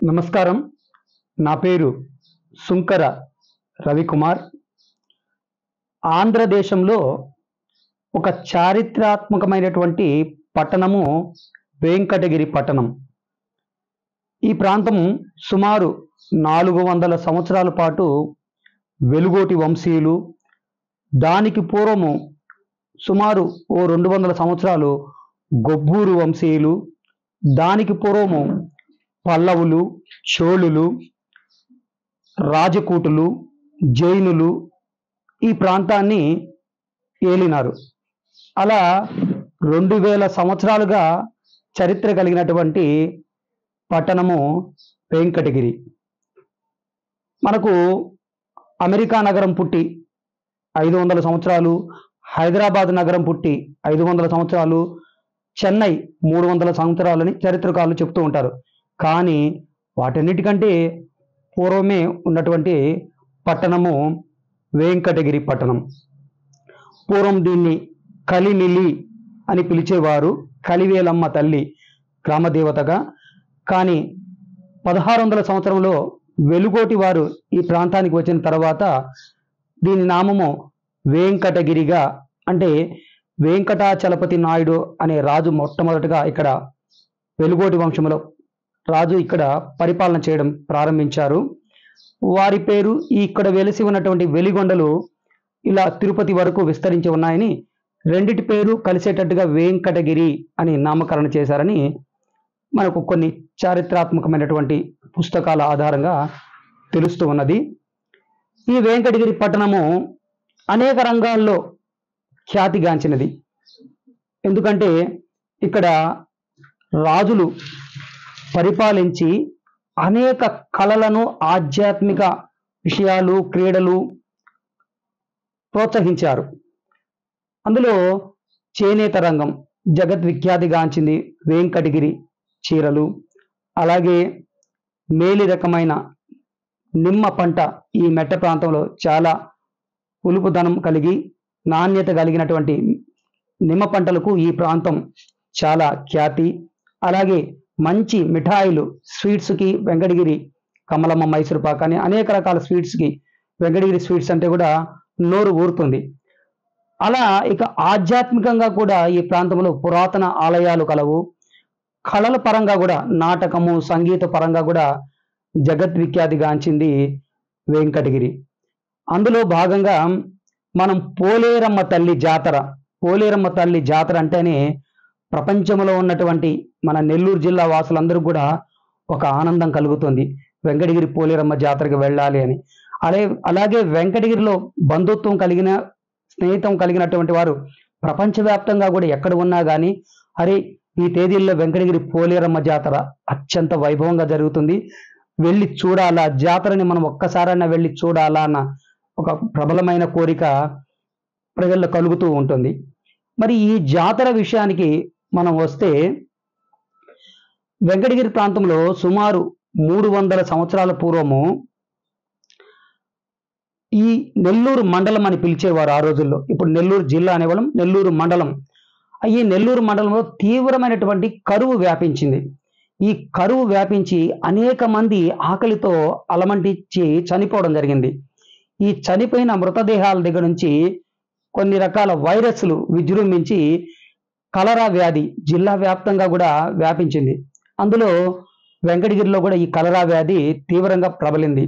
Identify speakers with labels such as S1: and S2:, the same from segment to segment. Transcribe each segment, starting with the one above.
S1: నమస్కారం. నా పేరు సుంకర రవికుమార్. ఆంధ్రదేశంలో ఒక చారిత్రాత్మకమైనటువంటి పట్టణము వెంకటగిరి పట్టణం. ఈ ప్రాంతం సుమారు 400 సంవత్సరాల పాటు వెలుగోటి వంశీయులు, దానికి పూర్వము సుమారు 200 సంవత్సరాలు గొబ్బూరు వంశీయులు, దానికి పూర్వము పల్లవులు, చోళులు, రాజకూటులు, జైనులు ఈ ప్రాంతాన్ని ఏలినారు. అలా 2000 సంవత్సరాలుగా చరిత్ర కలిగినటువంటి పట్టణము వెంకటగిరి. మనకు అమెరికా నగరం పుట్టి 500 సంవత్సరాలు, హైదరాబాద్ నగరం పుట్టి 500 సంవత్సరాలు, చెన్నై 300 సంవత్సరాలని చరిత్రకారులు చెప్తూ ఉంటారు. కానీ వాటన్నిటికంటే పూర్వమే ఉన్నటువంటి పట్టణము వెంకటగిరి పట్టణం. పూర్వం దీన్ని కలిమిలి అని పిలిచేవారు, కలివేలమ్మ తల్లి గ్రామదేవతగా. కానీ 1600 సంవత్సరంలో వెలుగోటి వారు ఈ ప్రాంతానికి వచ్చిన తర్వాత దీని నామము వెంకటగిరిగా, అంటే వెంకటాచలపతి నాయుడు అనే రాజు మొట్టమొదటిగా ఇక్కడ వెలుగోటి వంశంలో రాజు ఇక్కడ పరిపాలన చేయడం ప్రారంభించారు. వారి పేరు ఇక్కడ వెలిసి ఉన్నటువంటి వెలిగొండలు ఇలా తిరుపతి వరకు విస్తరించి ఉన్నాయని, రెండిటి పేరు కలిసేటట్టుగా వెంకటగిరి అని నామకరణం చేశారని మనకు కొన్ని చారిత్రాత్మకమైనటువంటి పుస్తకాల ఆధారంగా తెలుస్తూ ఉన్నది. ఈ వెంకటగిరి పట్టణము అనేక రంగాల్లో ఖ్యాతిగాంచినది. ఎందుకంటే ఇక్కడ రాజులు పరిపాలించి అనేక కళలను, ఆధ్యాత్మిక విషయాలు, క్రీడలు ప్రోత్సహించారు. అందులో చేనేత రంగం జగద్విఖ్యాతిగాంచింది. వెంకటగిరి చీరలు, అలాగే మేలి రకమైన నిమ్మ పంట ఈ మెట్ట ప్రాంతంలో చాలా ఉలుపుదనం కలిగి నాణ్యత కలిగినటువంటి నిమ్మ పంటలకు ఈ ప్రాంతం చాలా ఖ్యాతి. అలాగే మంచి మిఠాయిలు, స్వీట్స్కి వెంకటగిరి కమలమ్మ మైసూర్ పాక్ అని అనేక రకాల స్వీట్స్కి వెంకటగిరి స్వీట్స్ అంటే కూడా నోరు ఊరుతుంది. అలా ఇక ఆధ్యాత్మికంగా కూడా ఈ ప్రాంతంలో పురాతన ఆలయాలు కలవు. కళల పరంగా కూడా నాటకము, సంగీత పరంగా కూడా జగద్విఖ్యాతిగాంచింది వెంకటగిరి. అందులో భాగంగా మనం పోలేరమ్మ తల్లి జాతర అంటేనే ప్రపంచంలో ఉన్నటువంటి మన నెల్లూరు జిల్లా వాసులందరూ కూడా ఒక ఆనందం కలుగుతుంది, వెంకటగిరి పోలేరమ్మ జాతరకి వెళ్ళాలి అని. అలాగే వెంకటగిరిలో బంధుత్వం కలిగిన, స్నేహితం కలిగినటువంటి వారు ప్రపంచవ్యాప్తంగా కూడా ఎక్కడ ఉన్నా కానీ, అరే ఈ తేదీల్లో వెంకటగిరి పోలేరమ్మ జాతర అత్యంత వైభవంగా జరుగుతుంది, వెళ్ళి చూడాలా, జాతరని మనం ఒక్కసారైనా వెళ్ళి చూడాలా అన్న ఒక ప్రబలమైన కోరిక ప్రజల్లో కలుగుతూ ఉంటుంది. మరి ఈ జాతర విషయానికి మనం వస్తే, వెంకటగిరి ప్రాంతంలో సుమారు 300 సంవత్సరాల పూర్వము ఈ నెల్లూరు మండలం అని పిలిచేవారు ఆ రోజుల్లో. ఇప్పుడు నెల్లూరు జిల్లా అనేవాళ్ళం, నెల్లూరు మండలం. ఈ నెల్లూరు మండలంలో తీవ్రమైనటువంటి కరువు వ్యాపించింది. ఈ కరువు వ్యాపించి అనేక మంది ఆకలితో అలమంటించి చనిపోవడం జరిగింది. ఈ చనిపోయిన మృతదేహాల దగ్గర నుంచి కొన్ని రకాల వైరస్లు విజృంభించి కలరా వ్యాధి జిల్లా వ్యాప్తంగా కూడా వ్యాపించింది. అందులో వెంకటగిరిలో కూడా ఈ కలరా వ్యాధి తీవ్రంగా ప్రబలింది.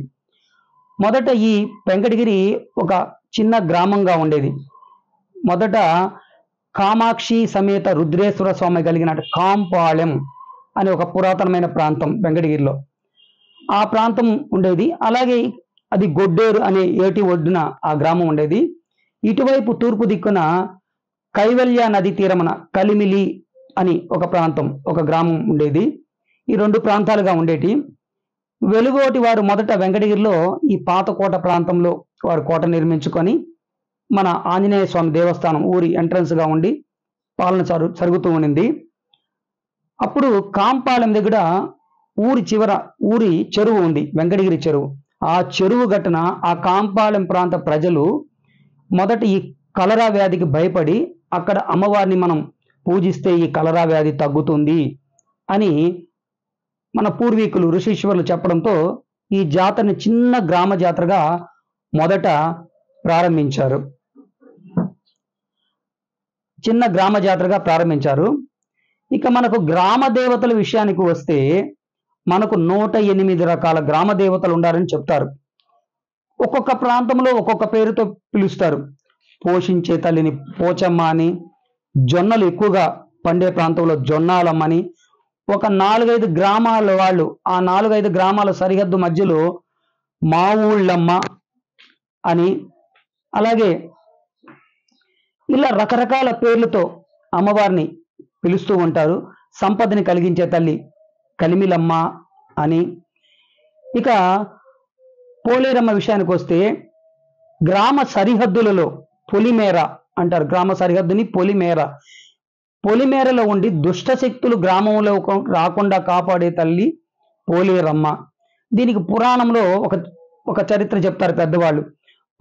S1: మొదట ఈ వెంకటగిరి ఒక చిన్న గ్రామంగా ఉండేది. మొదట కామాక్షి సమేత రుద్రేశ్వర స్వామి కలిగిన కాంపాళెం అనే ఒక పురాతనమైన ప్రాంతం వెంకటగిరిలో ఆ ప్రాంతం ఉండేది. అలాగే అది గొడ్డేరు అనే ఏటి ఒడ్డున ఆ గ్రామం ఉండేది. ఇటువైపు తూర్పు దిక్కున కైవల్య నది తీరమున కలిమిలి అని ఒక ప్రాంతం, ఒక గ్రామం ఉండేది. ఈ రెండు ప్రాంతాలుగా ఉండేటి. వెలుగోటి వారు మొదట వెంకటగిరిలో ఈ పాతకోట ప్రాంతంలో వారు కోట నిర్మించుకొని మన ఆంజనేయ స్వామి దేవస్థానం ఊరి ఎంట్రన్స్గా ఉండి పాలన జరుగుతూ ఉండింది. అప్పుడు కాంపాలెం దగ్గర ఊరి చెరువు ఉంది, వెంకటగిరి చెరువు. ఆ చెరువు గట్టున ఆ కాంపాలెం ప్రాంత ప్రజలు మొదట ఈ కలరా వ్యాధికి భయపడి అక్కడ అమ్మవారిని మనం పూజిస్తే ఈ కలరా వ్యాధి తగ్గుతుంది అని మన పూర్వీకులు ఋషీశ్వరులు చెప్పడంతో ఈ జాతరని చిన్న గ్రామ జాతరగా మొదట ప్రారంభించారు. చిన్న గ్రామ జాతరగా ప్రారంభించారు. ఇక మనకు గ్రామ దేవతల విషయానికి వస్తే మనకు 108 రకాల గ్రామ దేవతలు ఉండాలని చెప్తారు. ఒక్కొక్క ప్రాంతంలో ఒక్కొక్క పేరుతో పిలుస్తారు. పోషించే తల్లిని పోచమ్మ అని, జొన్నలు ఎక్కువగా పండే ప్రాంతంలో జొన్నాలమ్మని, ఒక 4-5 గ్రామాల వాళ్ళు ఆ 4-5 గ్రామాల సరిహద్దు మధ్యలో మా ఊళ్ళమ్మ అని, అలాగే ఇలా రకరకాల పేర్లతో అమ్మవారిని పిలుస్తూ ఉంటారు. సంపదని కలిగించే తల్లి కలిమిలమ్మ అని. ఇక పోలేరమ్మ విషయానికి వస్తే గ్రామ సరిహద్దులలో పొలిమేర అంటారు. గ్రామ సరిహద్దుని పొలిమేర. పొలిమేరలో ఉండి దుష్ట శక్తులు గ్రామంలో రాకుండా కాపాడే తల్లి పోలేరమ్మ. దీనికి పురాణంలో ఒక చరిత్ర చెప్తారు పెద్దవాళ్ళు.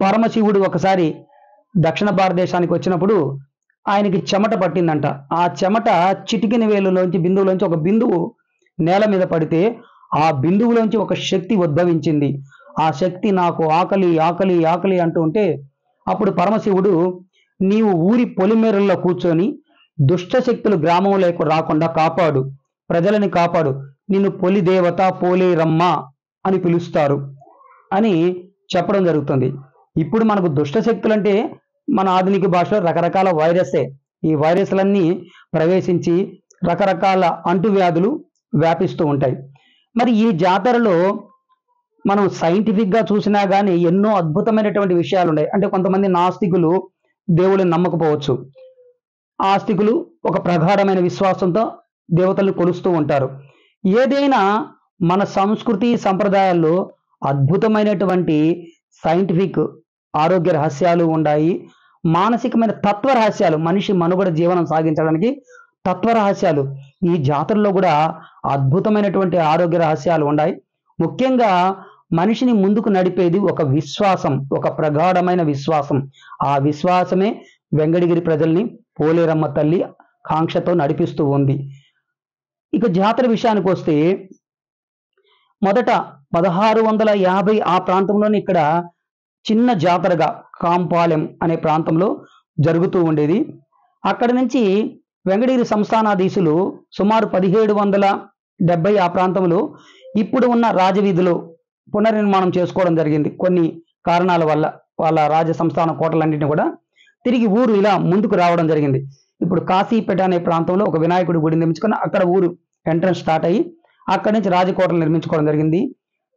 S1: పరమశివుడు ఒకసారి దక్షిణ భారతదేశానికి వచ్చినప్పుడు ఆయనకి చెమట పట్టిందంట. ఆ చెమట చిటికిన వేలులోంచి బిందువులోంచి ఒక బిందువు నేల మీద పడితే ఆ బిందువులోంచి ఒక శక్తి ఉద్భవించింది. ఆ శక్తి నాకు ఆకలి ఆకలి ఆకలి అంటూ ఉంటే అప్పుడు పరమశివుడు, నీవు ఊరి పొలిమేరల్లో కూర్చొని దుష్ట శక్తులు గ్రామంలోకి రాకుండా కాపాడు, ప్రజలని కాపాడు, నిన్ను పొలి దేవత పోలేరమ్మ అని పిలుస్తారు అని చెప్పడం జరుగుతుంది. ఇప్పుడు మనకు దుష్ట శక్తులు అంటే మన ఆధునిక భాషలో రకరకాల వైరసే. ఈ వైరస్లన్నీ ప్రవేశించి రకరకాల అంటువ్యాధులు వ్యాపిస్తూ ఉంటాయి. మరి ఈ జాతరలో మనం సైంటిఫిక్గా చూసినా కానీ ఎన్నో అద్భుతమైనటువంటి విషయాలు ఉన్నాయి. అంటే కొంతమంది నాస్తికులు దేవుళ్ళని నమ్మకపోవచ్చు. ఆస్తికులు ఒక ప్రగాఢమైన విశ్వాసంతో దేవతలను కొలుస్తూ ఉంటారు. ఏదైనా మన సంస్కృతి సంప్రదాయాల్లో అద్భుతమైనటువంటి సైంటిఫిక్ ఆరోగ్య రహస్యాలు ఉన్నాయి. మానసికమైన తత్వ రహస్యాలు, మనిషి మనుగడ జీవనం సాగించడానికి తత్వ రహస్యాలు ఈ జాతరలో కూడా అద్భుతమైనటువంటి ఆరోగ్య రహస్యాలు ఉన్నాయి. ముఖ్యంగా మనిషిని ముందుకు నడిపేది ఒక విశ్వాసం, ఒక ప్రగాఢమైన విశ్వాసం. ఆ విశ్వాసమే వెంకటగిరి ప్రజల్ని పోలేరమ్మ తల్లి కాంక్షతో నడిపిస్తూ ఉంది. ఇక జాతర విషయానికి వస్తే మొదట 1650 ఆ ప్రాంతంలోని ఇక్కడ చిన్న జాతరగా కాంపాలెం అనే ప్రాంతంలో జరుగుతూ ఉండేది. అక్కడి నుంచి వెంకటగిరి సంస్థానాధీశులు సుమారు 1770 ఆ ప్రాంతంలో ఇప్పుడు ఉన్న రాజవీధిలో పునర్నిర్మాణం చేసుకోవడం జరిగింది. కొన్ని కారణాల వల్ల వాళ్ళ రాజ సంస్థాన కోటలన్నింటినీ కూడా తిరిగి ఊరు ఇలా ముందుకు రావడం జరిగింది. ఇప్పుడు కాశీపేట అనే ప్రాంతంలో ఒక వినాయకుడి గుడి నిర్మించుకొని అక్కడ ఊరు ఎంట్రన్స్ స్టార్ట్ అయ్యి అక్కడి నుంచి రాజకోటలు నిర్మించుకోవడం జరిగింది.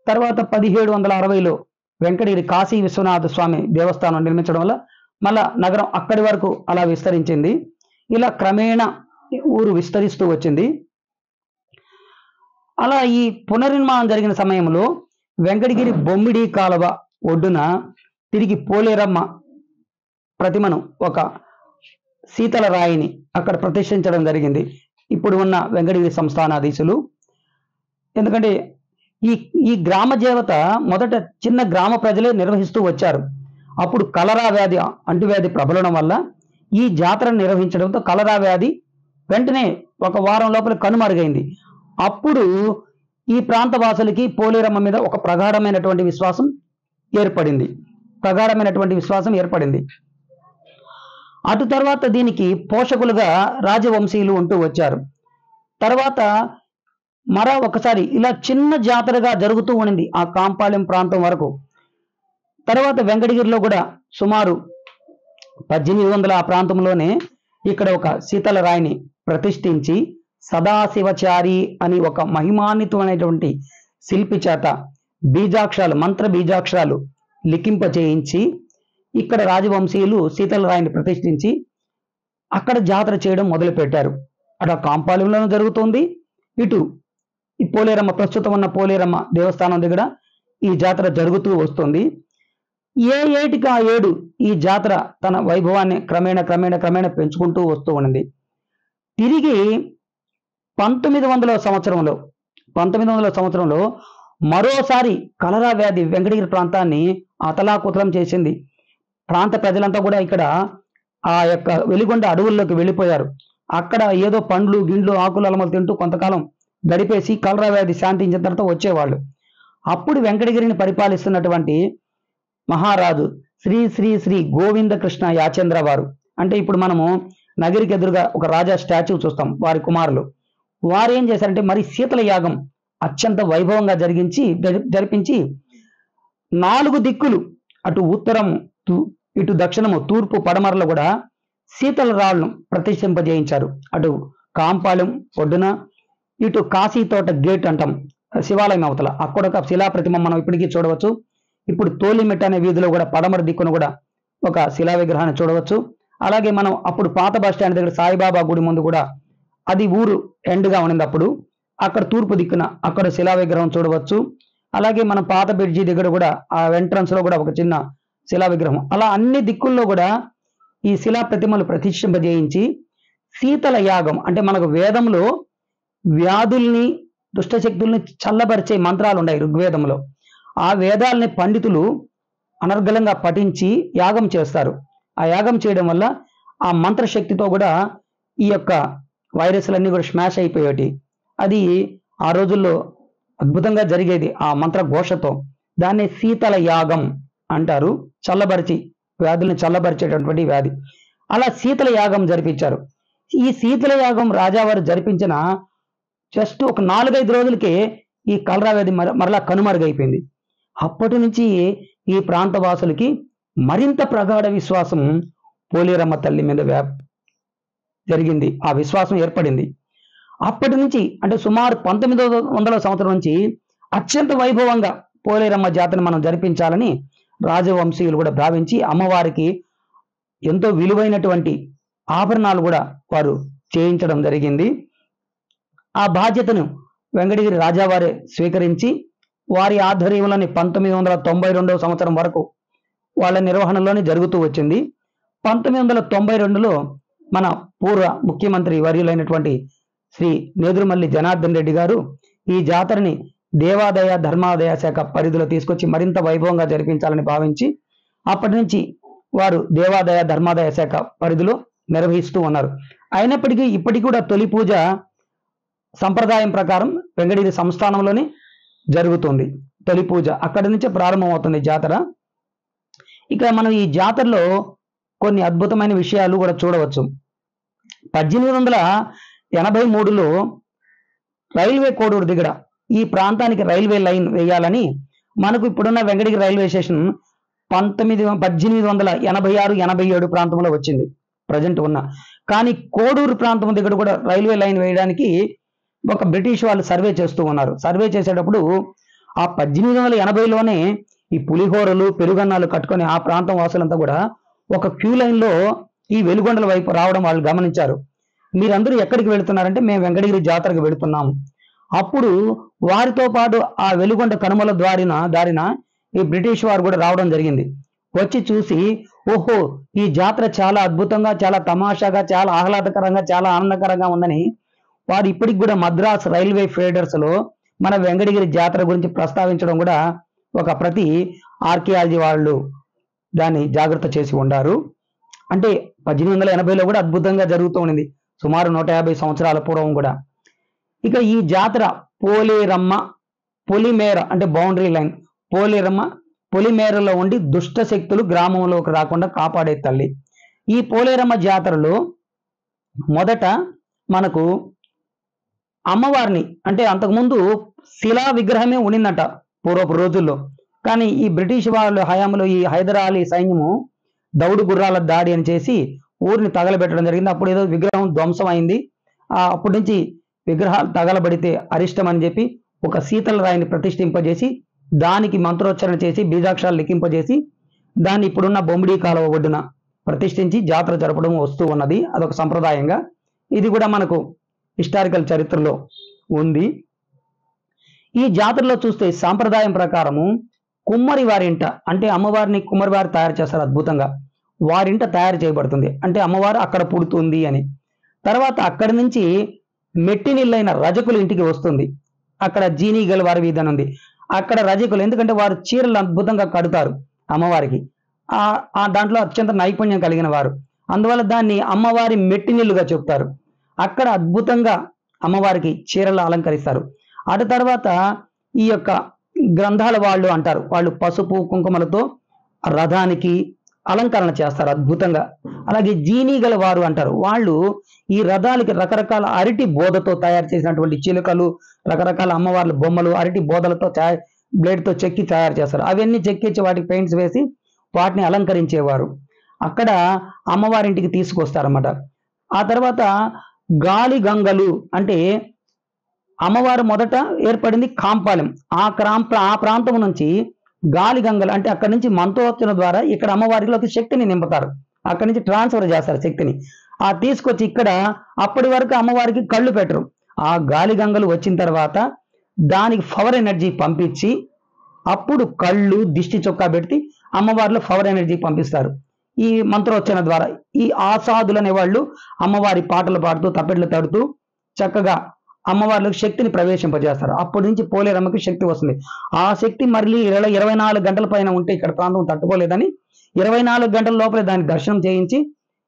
S1: తర్వాత 1760లో వెంకటగిరి కాశీ విశ్వనాథ స్వామి దేవస్థానం నిర్మించడం వల్ల మళ్ళా నగరం అక్కడి వరకు అలా విస్తరించింది. ఇలా క్రమేణా ఊరు విస్తరిస్తూ వచ్చింది. అలా ఈ పునర్నిర్మాణం జరిగిన సమయంలో వెంకటగిరి బొమ్మిడి కాలువ ఒడ్డున తిరిగి పోలేరమ్మ ప్రతిమను, ఒక శీతల రాయిని అక్కడ ప్రతిష్ఠించడం జరిగింది ఇప్పుడు ఉన్న వెంకటగిరి సంస్థానాధీశులు. ఎందుకంటే ఈ గ్రామ దేవత మొదట చిన్న గ్రామ ప్రజలే నిర్వహిస్తూ వచ్చారు. అప్పుడు కలరా వ్యాధి అంటువ్యాధి ప్రబలడం వల్ల ఈ జాతరను నిర్వహించడంతో కలరా వ్యాధి వెంటనే ఒక వారం లోపల కనుమరుగైంది. అప్పుడు ఈ ప్రాంత వాసులకి పోలేరమ్మ మీద ఒక ప్రగాఢమైనటువంటి విశ్వాసం ఏర్పడింది. అటు తర్వాత దీనికి పోషకులుగా రాజవంశీయులు ఉంటూ వచ్చారు. తర్వాత మరో ఒకసారి ఇలా చిన్న జాతరగా జరుగుతూ ఉండింది ఆ కాంపాలెం ప్రాంతం వరకు. తర్వాత వెంకటగిరిలో కూడా సుమారు 1800 ఆ ప్రాంతంలోనే ఇక్కడ ఒక శీతల రాయిని ప్రతిష్ఠించి సదాశివచారి అని ఒక మహిమాన్వితమైనటువంటి శిల్పి చేత బీజాక్షరాలు, మంత్ర బీజాక్షరాలు లిఖింప చేయించి ఇక్కడ రాజవంశీయులు శీతల రాయిని ప్రతిష్ఠించి అక్కడ జాతర చేయడం మొదలుపెట్టారు. అక్కడ కాంపాలెంలోనూ జరుగుతుంది, ఇటు ఈ పోలేరమ్మ ప్రస్తుతం ఉన్న పోలేరమ్మ దేవస్థానం దగ్గర ఈ జాతర జరుగుతూ వస్తుంది. ఏ ఏటికి ఆ ఏడు ఈ జాతర తన వైభవాన్ని క్రమేణా పెంచుకుంటూ వస్తూ ఉన్నది. తిరిగి 1900 సంవత్సరంలో మరోసారి కలరా వ్యాధి వెంకటగిరి ప్రాంతాన్ని అతలాకుతలం చేసింది. ప్రాంత ప్రజలంతా కూడా ఇక్కడ ఆ యొక్క వెలిగొండ అడవుల్లోకి వెళ్ళిపోయారు. అక్కడ ఏదో పండ్లు గిండ్లు ఆకులు అలమలు తింటూ కొంతకాలం గడిపేసి కలరా వ్యాధి శాంతించిన తర్వాత వచ్చేవాళ్ళు. అప్పుడు వెంకటగిరిని పరిపాలిస్తున్నటువంటి మహారాజు శ్రీ శ్రీ శ్రీ గోవింద కృష్ణ యాచంద్ర వారు, అంటే ఇప్పుడు మనము నగిరికి ఎదురుగా ఒక రాజా స్టాచ్యూ చూస్తాం, వారి కుమారులు. వారు ఏం చేశారంటే మరి శీతల యాగం అత్యంత వైభవంగా జరిపించి 4 దిక్కులు, అటు ఉత్తరం, ఇటు దక్షిణము, తూర్పు, పడమరలో కూడా శీతల రాళ్లను ప్రతిష్ఠింపజేయించారు. అటు కాంపాలెం ఒడ్డున, ఇటు కాశీతోట గేట్ అంటాం శివాలయం అవతల, అక్కడ ఒక శిలా ప్రతిమ మనం ఇప్పటికీ చూడవచ్చు. ఇప్పుడు తోలిమెట్ట అనే వీధిలో కూడా పడమర దిక్కున కూడా ఒక శిలా విగ్రహాన్ని చూడవచ్చు. అలాగే మనం అప్పుడు పాత బస్ స్టాండ్ దగ్గర సాయిబాబా గుడి ముందు కూడా, అది ఊరు ఎండ్గా ఉన్నది అప్పుడు, అక్కడ తూర్పు దిక్కున అక్కడ శిలా విగ్రహం చూడవచ్చు. అలాగే మన పాత బ్రిడ్జి దగ్గర కూడా ఆ ఎంట్రన్స్ లో కూడా ఒక చిన్న శిలా విగ్రహం. అలా అన్ని దిక్కుల్లో కూడా ఈ శిలా ప్రతిమలు ప్రతిష్ఠింపజేయించి శీతల యాగం, అంటే మనకు వేదంలో వ్యాధుల్ని దుష్టశక్తుల్ని చల్లబరిచే మంత్రాలు ఉన్నాయి ఋగ్వేదంలో. ఆ వేదాలని పండితులు అనర్గళంగా పఠించి యాగం చేస్తారు. ఆ యాగం చేయడం వల్ల ఆ మంత్రశక్తితో కూడా ఈ యొక్క వైరస్లన్నీ కూడా స్మాష్ అయిపోయేటి. అది ఆ రోజుల్లో అద్భుతంగా జరిగేది ఆ మంత్ర ఘోషతో. దాన్ని శీతల యాగం అంటారు, చల్లబరిచి వ్యాధుల్ని చల్లబరిచేటటువంటి వ్యాధి. అలా శీతల యాగం జరిపించారు. ఈ శీతల యాగం రాజావారు జరిపించిన జస్ట్ ఒక 4-5 రోజులకే ఈ కలరా వ్యాధి మరలా కనుమరుగైపోయింది. అప్పటి నుంచి ఈ ప్రాంత వాసులకి మరింత ప్రగాఢ విశ్వాసం పోలేరమ్మ తల్లి మీద జరిగింది, ఆ విశ్వాసం ఏర్పడింది. అప్పటి నుంచి అంటే సుమారు 1900 సంవత్సరం నుంచి అత్యంత వైభవంగా పోలేరమ్మ జాతరను మనం జరిపించాలని రాజవంశీయులు కూడా భావించి అమ్మవారికి ఎంతో విలువైనటువంటి ఆభరణాలు కూడా వారు చేయించడం జరిగింది. ఆ బాధ్యతను వెంకటగిరి రాజావారే స్వీకరించి వారి ఆధ్వర్యంలోని 1992 సంవత్సరం వరకు వాళ్ళ నిర్వహణలోనే జరుగుతూ వచ్చింది. 1992లో మన పూర్వ ముఖ్యమంత్రి వర్యులైనటువంటి శ్రీ నేదురుమల్లి జనార్దన్ రెడ్డి గారు ఈ జాతరని దేవాదాయ ధర్మాదాయ శాఖ పరిధిలో తీసుకొచ్చి మరింత వైభవంగా జరిపించాలని భావించి అప్పటి నుంచి వారు దేవాదాయ ధర్మాదాయ శాఖ పరిధిలో నిర్వహిస్తూ ఉన్నారు. అయినప్పటికీ ఇప్పటికి కూడా తొలి పూజ సంప్రదాయం ప్రకారం వెంకటగిరి సంస్థానంలోనే జరుగుతుంది. తొలి పూజ అక్కడి నుంచే ప్రారంభమవుతుంది జాతర. ఇక మనం ఈ జాతరలో కొన్ని అద్భుతమైన విషయాలు కూడా చూడవచ్చు. 1883లో రైల్వే కోడూరు దగ్గర ఈ ప్రాంతానికి రైల్వే లైన్ వేయాలని మనకు ఇప్పుడున్న వెంకటగిరి రైల్వే స్టేషన్ 1886-87 ప్రాంతంలో వచ్చింది ప్రజెంట్ ఉన్న. కానీ కోడూరు ప్రాంతం దగ్గర కూడా రైల్వే లైన్ వేయడానికి ఒక బ్రిటిష్ వాళ్ళు సర్వే చేస్తూ ఉన్నారు. సర్వే చేసేటప్పుడు ఆ 1880లోనే ఈ పులిహోరలు పెరుగన్నాలు కట్టుకొని ఆ ప్రాంతం వాసులంతా కూడా ఒక క్యూ లైన్లో ఈ వెలుగొండల వైపు రావడం వాళ్ళు గమనించారు. మీరందరూ ఎక్కడికి వెళుతున్నారంటే మేము వెంకటగిరి జాతరకు వెళుతున్నాం. అప్పుడు వారితో పాటు ఆ వెలుగొండ కనుమల దారిన ఈ బ్రిటిష్ వారు కూడా రావడం జరిగింది. వచ్చి చూసి ఓహో ఈ జాతర చాలా అద్భుతంగా, చాలా తమాషాగా, చాలా ఆహ్లాదకరంగా, చాలా ఆనందకరంగా ఉందని వారు ఇప్పటికి కూడా మద్రాస్ రైల్వే ఫీడర్స్ లో మన వెంకటగిరి జాతర గురించి ప్రస్తావించడం కూడా ఒక ప్రతి ఆర్కియాలజీ వాళ్ళు దాన్ని జాగ్రత్త చేసి ఉండారు. అంటే 1880లో కూడా అద్భుతంగా జరుగుతూ ఉండింది, సుమారు 150 సంవత్సరాల పూర్వం కూడా. ఇక ఈ జాతర పోలేరమ్మ పొలిమేర అంటే బౌండరీ లైన్, పోలేరమ్మ పొలిమేరలో ఉండి దుష్ట శక్తులు గ్రామంలోకి రాకుండా కాపాడే తల్లి. ఈ పోలేరమ్మ జాతరలో మొదట మనకు అమ్మవారిని, అంటే అంతకుముందు శిలా విగ్రహమే ఉండిందట పూర్వపు రోజుల్లో. కానీ ఈ బ్రిటిష్ వాళ్ళ హయాంలో ఈ హైదర్ అలీ సైన్యము దౌడు గుర్రాల దాడి అని చేసి ఊరిని తగలబెట్టడం జరిగింది. అప్పుడు ఏదో విగ్రహం ధ్వంసం అయింది. అప్పటి నుంచి విగ్రహాలు తగలబడితే అరిష్టం అని చెప్పి ఒక శీతల రాయిని ప్రతిష్ఠింపజేసి దానికి మంత్రోచ్చరణ చేసి బీజాక్షరాలు లిఖింపజేసి దాన్ని ఇప్పుడున్న బొమ్మిడి కాలువ ఒడ్డున ప్రతిష్ఠించి జాతర జరపడం వస్తూ ఉన్నది. అదొక సంప్రదాయంగా. ఇది కూడా మనకు హిస్టారికల్ చరిత్రలో ఉంది. ఈ జాతరలో చూస్తే సాంప్రదాయం ప్రకారము కుమ్మరి వారింట, అంటే అమ్మవారిని కుమ్మరి వారు తయారు చేస్తారు అద్భుతంగా, వారింట తయారు చేయబడుతుంది. అంటే అమ్మవారు అక్కడ పుడుతుంది అని. తర్వాత అక్కడి నుంచి మెట్టినిళ్ళైన రజకులు ఇంటికి వస్తుంది. అక్కడ జీనీగల వారి వీధి ఉంది, అక్కడ రజకులు, ఎందుకంటే వారు చీరలు అద్భుతంగా కడతారు అమ్మవారికి, దాంట్లో అత్యంత నైపుణ్యం కలిగిన వారు, అందువల్ల దాన్ని అమ్మవారి మెట్టినిల్లుగా చెప్తారు. అక్కడ అద్భుతంగా అమ్మవారికి చీరలు అలంకరిస్తారు. అటు తర్వాత ఈ యొక్క గ్రంథాల వాళ్ళు అంటారు, వాళ్ళు పసుపు కుంకుమలతో రథానికి అలంకరణ చేస్తారు అద్భుతంగా. అలాగే జీనీగల వారు అంటారు, వాళ్ళు ఈ రథాలకి రకరకాల అరటి బోధతో తయారు చేసినటువంటి చిలుకలు, రకరకాల అమ్మవార్ల బొమ్మలు అరటి బోధలతో బ్లేడ్తో చెక్కి తయారు చేస్తారు. అవన్నీ చెక్కించి వాటికి పెయింట్స్ వేసి వాటిని అలంకరించేవారు. అక్కడ అమ్మవారింటికి తీసుకొస్తారన్నమాట. ఆ తర్వాత గాలి గంగలు అంటే అమ్మవారు మొదట ఏర్పడింది కాంపాలెం. ఆ ప్రాంతం నుంచి గాలి గంగలు అంటే అక్కడి నుంచి మంత్రోచ్చరణ ద్వారా ఇక్కడ అమ్మవారిలోకి శక్తిని నింపుతారు. అక్కడి నుంచి ట్రాన్స్ఫర్ చేస్తారు శక్తిని. ఆ తీసుకొచ్చి ఇక్కడ అప్పటి వరకు అమ్మవారికి కళ్ళు పెట్టరు. ఆ గాలి గంగలు వచ్చిన తర్వాత దానికి పవర్ ఎనర్జీ పంపించి అప్పుడు కళ్ళు దిష్టి చొక్కా పెట్టి అమ్మవారిలో పవర్ ఎనర్జీ పంపిస్తారు ఈ మంత్రోచ్చరణ ద్వారా. ఈ ఆసాదులు అనేవాళ్ళు అమ్మవారి పాటలు పాడుతూ తప్పెట్లు తడుతూ చక్కగా అమ్మవార్లకు శక్తిని ప్రవేశింపజేస్తారు. అప్పటి నుంచి పోలేరమ్మకి శక్తి వస్తుంది. ఆ శక్తి మళ్ళీ 24 గంటల పైన ఉంటే ఇక్కడ ప్రాంతం తట్టుకోలేదని 24 గంటల లోపలే దానికి దర్శనం చేయించి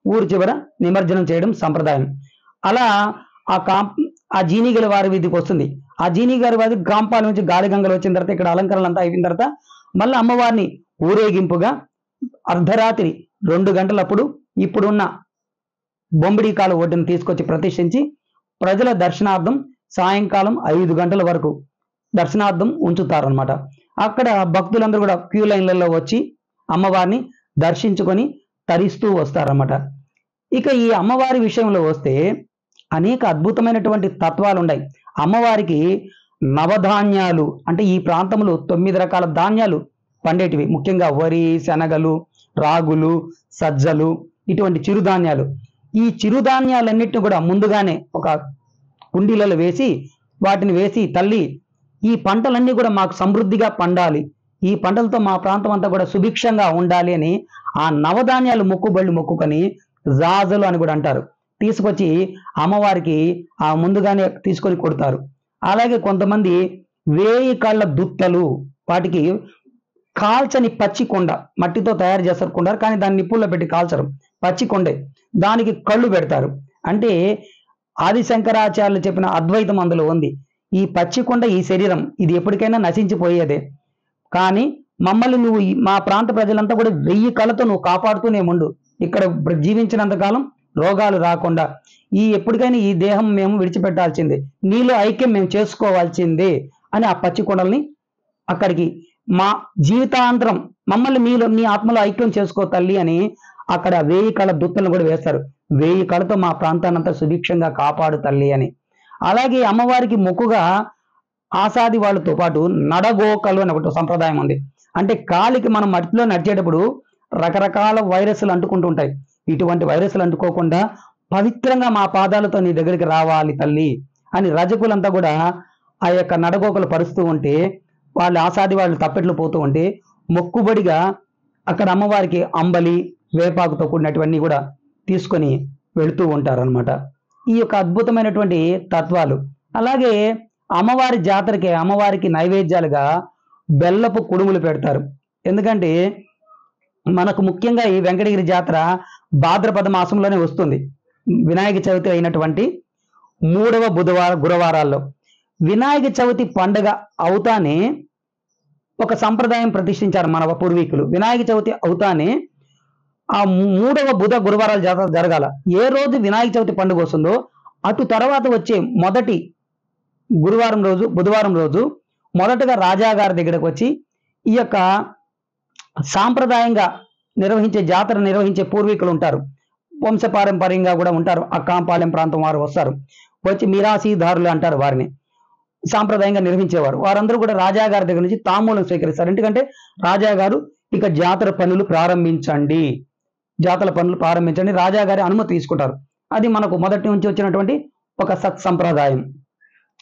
S1: ఊరు చివర నిమజ్జనం చేయడం సంప్రదాయం. అలా ఆ జీనీగల వారి వీధికి వస్తుంది. ఆ జీనీ గారి వారి కాంపాల నుంచి గాలి గంగలు వచ్చిన తర్వాత ఇక్కడ అలంకరణలు అంతా అయిపోయిన తర్వాత మళ్ళీ అమ్మవారిని ఊరేగింపుగా అర్ధరాత్రి 2 గంటలప్పుడు ఇప్పుడున్న బొంబిడి కాల ఒడ్డును తీసుకొచ్చి ప్రతిష్ఠించి ప్రజల దర్శనార్థం సాయంకాలం 5 గంటల వరకు దర్శనార్థం ఉంచుతారనమాట. అక్కడ భక్తులందరూ కూడా క్యూ లైన్లలో వచ్చి అమ్మవారిని దర్శించుకొని తరిస్తూ వస్తారన్నమాట. ఇక ఈ అమ్మవారి విషయంలో వస్తే అనేక అద్భుతమైనటువంటి తత్వాలు ఉన్నాయి. అమ్మవారికి నవధాన్యాలు అంటే ఈ ప్రాంతంలో 9 రకాల ధాన్యాలు పండేటివి, ముఖ్యంగా వరి, శనగలు, రాగులు, సజ్జలు, ఇటువంటి చిరుధాన్యాలు. ఈ చిరుధాన్యాలన్నిటిని కూడా ముందుగానే ఒక కుండీలలో వేసి వాటిని వేసి తల్లి ఈ పంటలన్నీ కూడా మాకు సమృద్ధిగా పండాలి, ఈ పంటలతో మా ప్రాంతం అంతా కూడా సుభిక్షంగా ఉండాలి అని ఆ నవధాన్యాలు మొక్కుకొని జాజలు అని కూడా అంటారు, తీసుకొచ్చి అమ్మవారికి ఆ ముందుగానే తీసుకొని కొడతారు. అలాగే కొంతమంది 1000 కళ్ళ దుత్తలు, వాటికి కాల్చని పచ్చి కొండ మట్టితో తయారు చేస్తారు కొండారు, కానీ దాన్ని నిప్పుల్లో పెట్టి కాల్చరు, పచ్చి కొండే, దానికి కళ్ళు పెడతారు. అంటే ఆదిశంకరాచార్యులు చెప్పిన అద్వైతం అందులో ఉంది. ఈ పచ్చి కొండ ఈ శరీరం ఇది ఎప్పటికైనా నశించిపోయేదే, కానీ మమ్మల్ని నువ్వు మా ప్రాంత ప్రజలంతా కూడా 1000 కళ్ళతో నువ్వు కాపాడుతూనే ఉండు, ఇక్కడ జీవించినంతకాలం రోగాలు రాకుండా, ఎప్పటికైనా ఈ దేహం మేము విడిచిపెట్టాల్సిందే, నీలో ఐక్యం మేము చేసుకోవాల్సిందే అని ఆ పచ్చి కొండల్ని అక్కడికి మా జీవితాంతరం మమ్మల్ని మీలో మీ ఆత్మలో ఐక్యం చేసుకో తల్లి అని అక్కడ 1000 కళ్ళ దుత్తలను కూడా వేస్తారు. 1000 కళ్ళతో మా ప్రాంతాన్నంతా సుభిక్షంగా కాపాడు తల్లి అని. అలాగే అమ్మవారికి మొక్కుగా ఆసాది వాళ్ళతో పాటు నడగోకలు అని ఒకటి సంప్రదాయం ఉంది. అంటే కాలికి మనం మట్టిలో నడిచేటప్పుడు రకరకాల వైరస్లు అంటుకుంటూ ఉంటాయి. ఇటువంటి వైరస్లు అంటుకోకుండా పవిత్రంగా మా పాదాలతో నీ దగ్గరికి రావాలి తల్లి అని రజకులంతా కూడా ఆ యొక్క నడగోకలు పరుస్తూ ఉంటే, వాళ్ళు ఆసాది వాళ్ళు తప్పెట్లు పోతూ ఉంటే మొక్కుబడిగా అక్కడ అమ్మవారికి అంబలి, వేపాకుతో కూడినటువన్నీ కూడా తీసుకొని వెళుతూ ఉంటారనమాట. ఈ యొక్క అద్భుతమైనటువంటి తత్వాలు. అలాగే అమ్మవారి జాతరకి అమ్మవారికి నైవేద్యాలుగా బెల్లపు కుడుములు పెడతారు. ఎందుకంటే మనకు ముఖ్యంగా ఈ వెంకటగిరి జాతర భాద్రపద మాసంలోనే వస్తుంది, వినాయక చవితి అయినటువంటి 3వ గురువారాల్లో. వినాయక చవితి పండుగ అవుతానే ఒక సంప్రదాయం ప్రతిష్ఠించారు మన పూర్వీకులు. వినాయక చవితి అవుతానే ఆ 3వ గురువారాలు జాతర జరగాల. ఏ రోజు వినాయక చవితి పండుగ వస్తుందో అటు తర్వాత వచ్చే మొదటి బుధవారం రోజు మొదటగా రాజాగారి దగ్గరకు వచ్చి ఈ యొక్క సాంప్రదాయంగా జాతర నిర్వహించే పూర్వీకులు ఉంటారు, వంశపారంపర్యంగా కూడా ఉంటారు. ఆ కాంపాలెం ప్రాంతం వారు వస్తారు, వచ్చి మిరాసీదారులు అంటారు వారిని, సాంప్రదాయంగా నిర్వహించేవారు. వారందరూ కూడా రాజాగారి దగ్గర నుంచి తాంబూలం స్వీకరిస్తారు. ఎందుకంటే రాజాగారు ఇక జాతర పనులు ప్రారంభించండి రాజాగారి అనుమతి తీసుకుంటారు. అది మనకు మొదటి నుంచి వచ్చినటువంటి ఒక సత్సంప్రదాయం.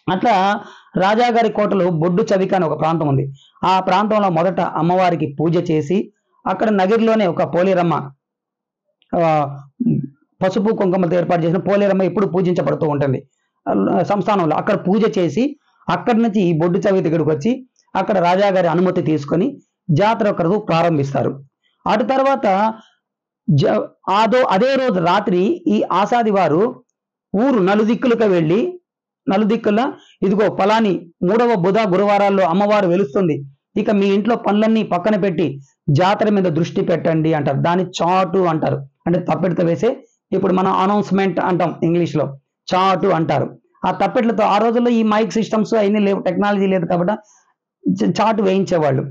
S1: అట్లా రాజాగారి కోటలో బొడ్డు చవిక అని ఒక ప్రాంతం ఉంది. ఆ ప్రాంతంలో మొదట అమ్మవారికి పూజ చేసి అక్కడ నగిరిలోనే ఒక పోలేరమ్మ, పసుపు కుంకుమతో ఏర్పాటు చేసిన పోలేరమ్మ ఎప్పుడు పూజించబడుతూ ఉంటుంది సంస్థానంలో. అక్కడ పూజ చేసి అక్కడి నుంచి ఈ బొడ్డు చవి దగ్గరికి వచ్చి అక్కడ రాజాగారి అనుమతి తీసుకొని జాతర ఒకరు ప్రారంభిస్తారు. అటు తర్వాత అదే రోజు రాత్రి ఈ ఆసాది వారు ఊరు నలుదిక్కులుగా వెళ్ళి నలుదిక్కులా ఇదిగో ఫలాని 3వ బుధ గురువారాల్లో అమ్మవారు వెలుస్తుంది, ఇక మీ ఇంట్లో పనులన్నీ పక్కన పెట్టి జాతర మీద దృష్టి పెట్టండి అంటారు. దాన్ని చాటు అంటారు. అంటే తప్పెటతో వేసే, ఇప్పుడు మనం అనౌన్స్మెంట్ అంటాం ఇంగ్లీష్ లో, చాటు అంటారు. ఆ తప్పెట్లతో ఆ రోజుల్లో ఈ మైక్ సిస్టమ్స్ అవన్నీ లేవు, టెక్నాలజీ లేదు కాబట్టి చాటు వేయించేవాళ్ళు.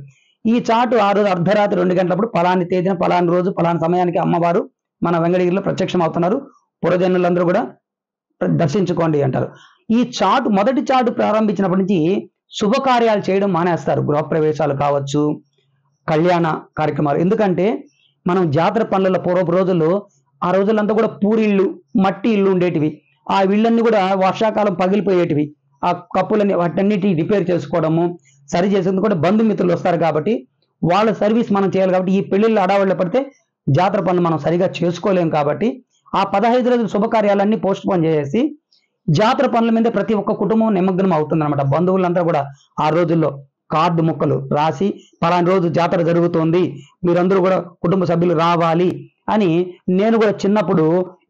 S1: ఈ చాటు ఆ రోజు అర్ధరాత్రి 2 గంటలప్పుడు ఫలాని తేదీన ఫలాని రోజు ఫలాని సమయానికి అమ్మవారు మన వెంకటగిరిలో ప్రత్యక్షం అవుతున్నారు, పురజనులందరూ కూడా దర్శించుకోండి అంటారు. ఈ చాటు మొదటి చాటు ప్రారంభించినప్పటి నుంచి శుభకార్యాలు చేయడం మానేస్తారు. గృహప్రవేశాలు కావచ్చు, కళ్యాణ కార్యక్రమాలు. ఎందుకంటే మనం జాతర పనుల పూర్వపు రోజుల్లో ఆ రోజులంతా కూడా పూరిళ్ళు, మట్టి ఇళ్ళు ఉండేటివి. ఆ ఇళ్ళన్నీ కూడా వర్షాకాలం పగిలిపోయేటివి. ఆ కప్పులన్నీ వాటన్నిటి రిపేర్ చేసుకోవడము, సరి చేసేందుకు కూడా బంధుమిత్రులు వస్తారు కాబట్టి వాళ్ళ సర్వీస్ మనం చేయాలి. కాబట్టి ఈ పెళ్లిళ్ళు అడావుళ్ళు పడితే జాతర పనులు మనం సరిగా చేసుకోలేం. కాబట్టి ఆ 15 రోజుల శుభకార్యాలన్నీ పోస్ట్ పోన్ చేసేసి జాతర పనుల మీద ప్రతి ఒక్క కుటుంబం నిమగ్నం అవుతుంది అనమాట. బంధువులంతా కూడా ఆ రోజుల్లో కార్డు ముక్కలు రాసి పలాని రోజు జాతర జరుగుతోంది, మీరందరూ కూడా కుటుంబ సభ్యులు రావాలి అని. నేను కూడా చిన్నప్పుడు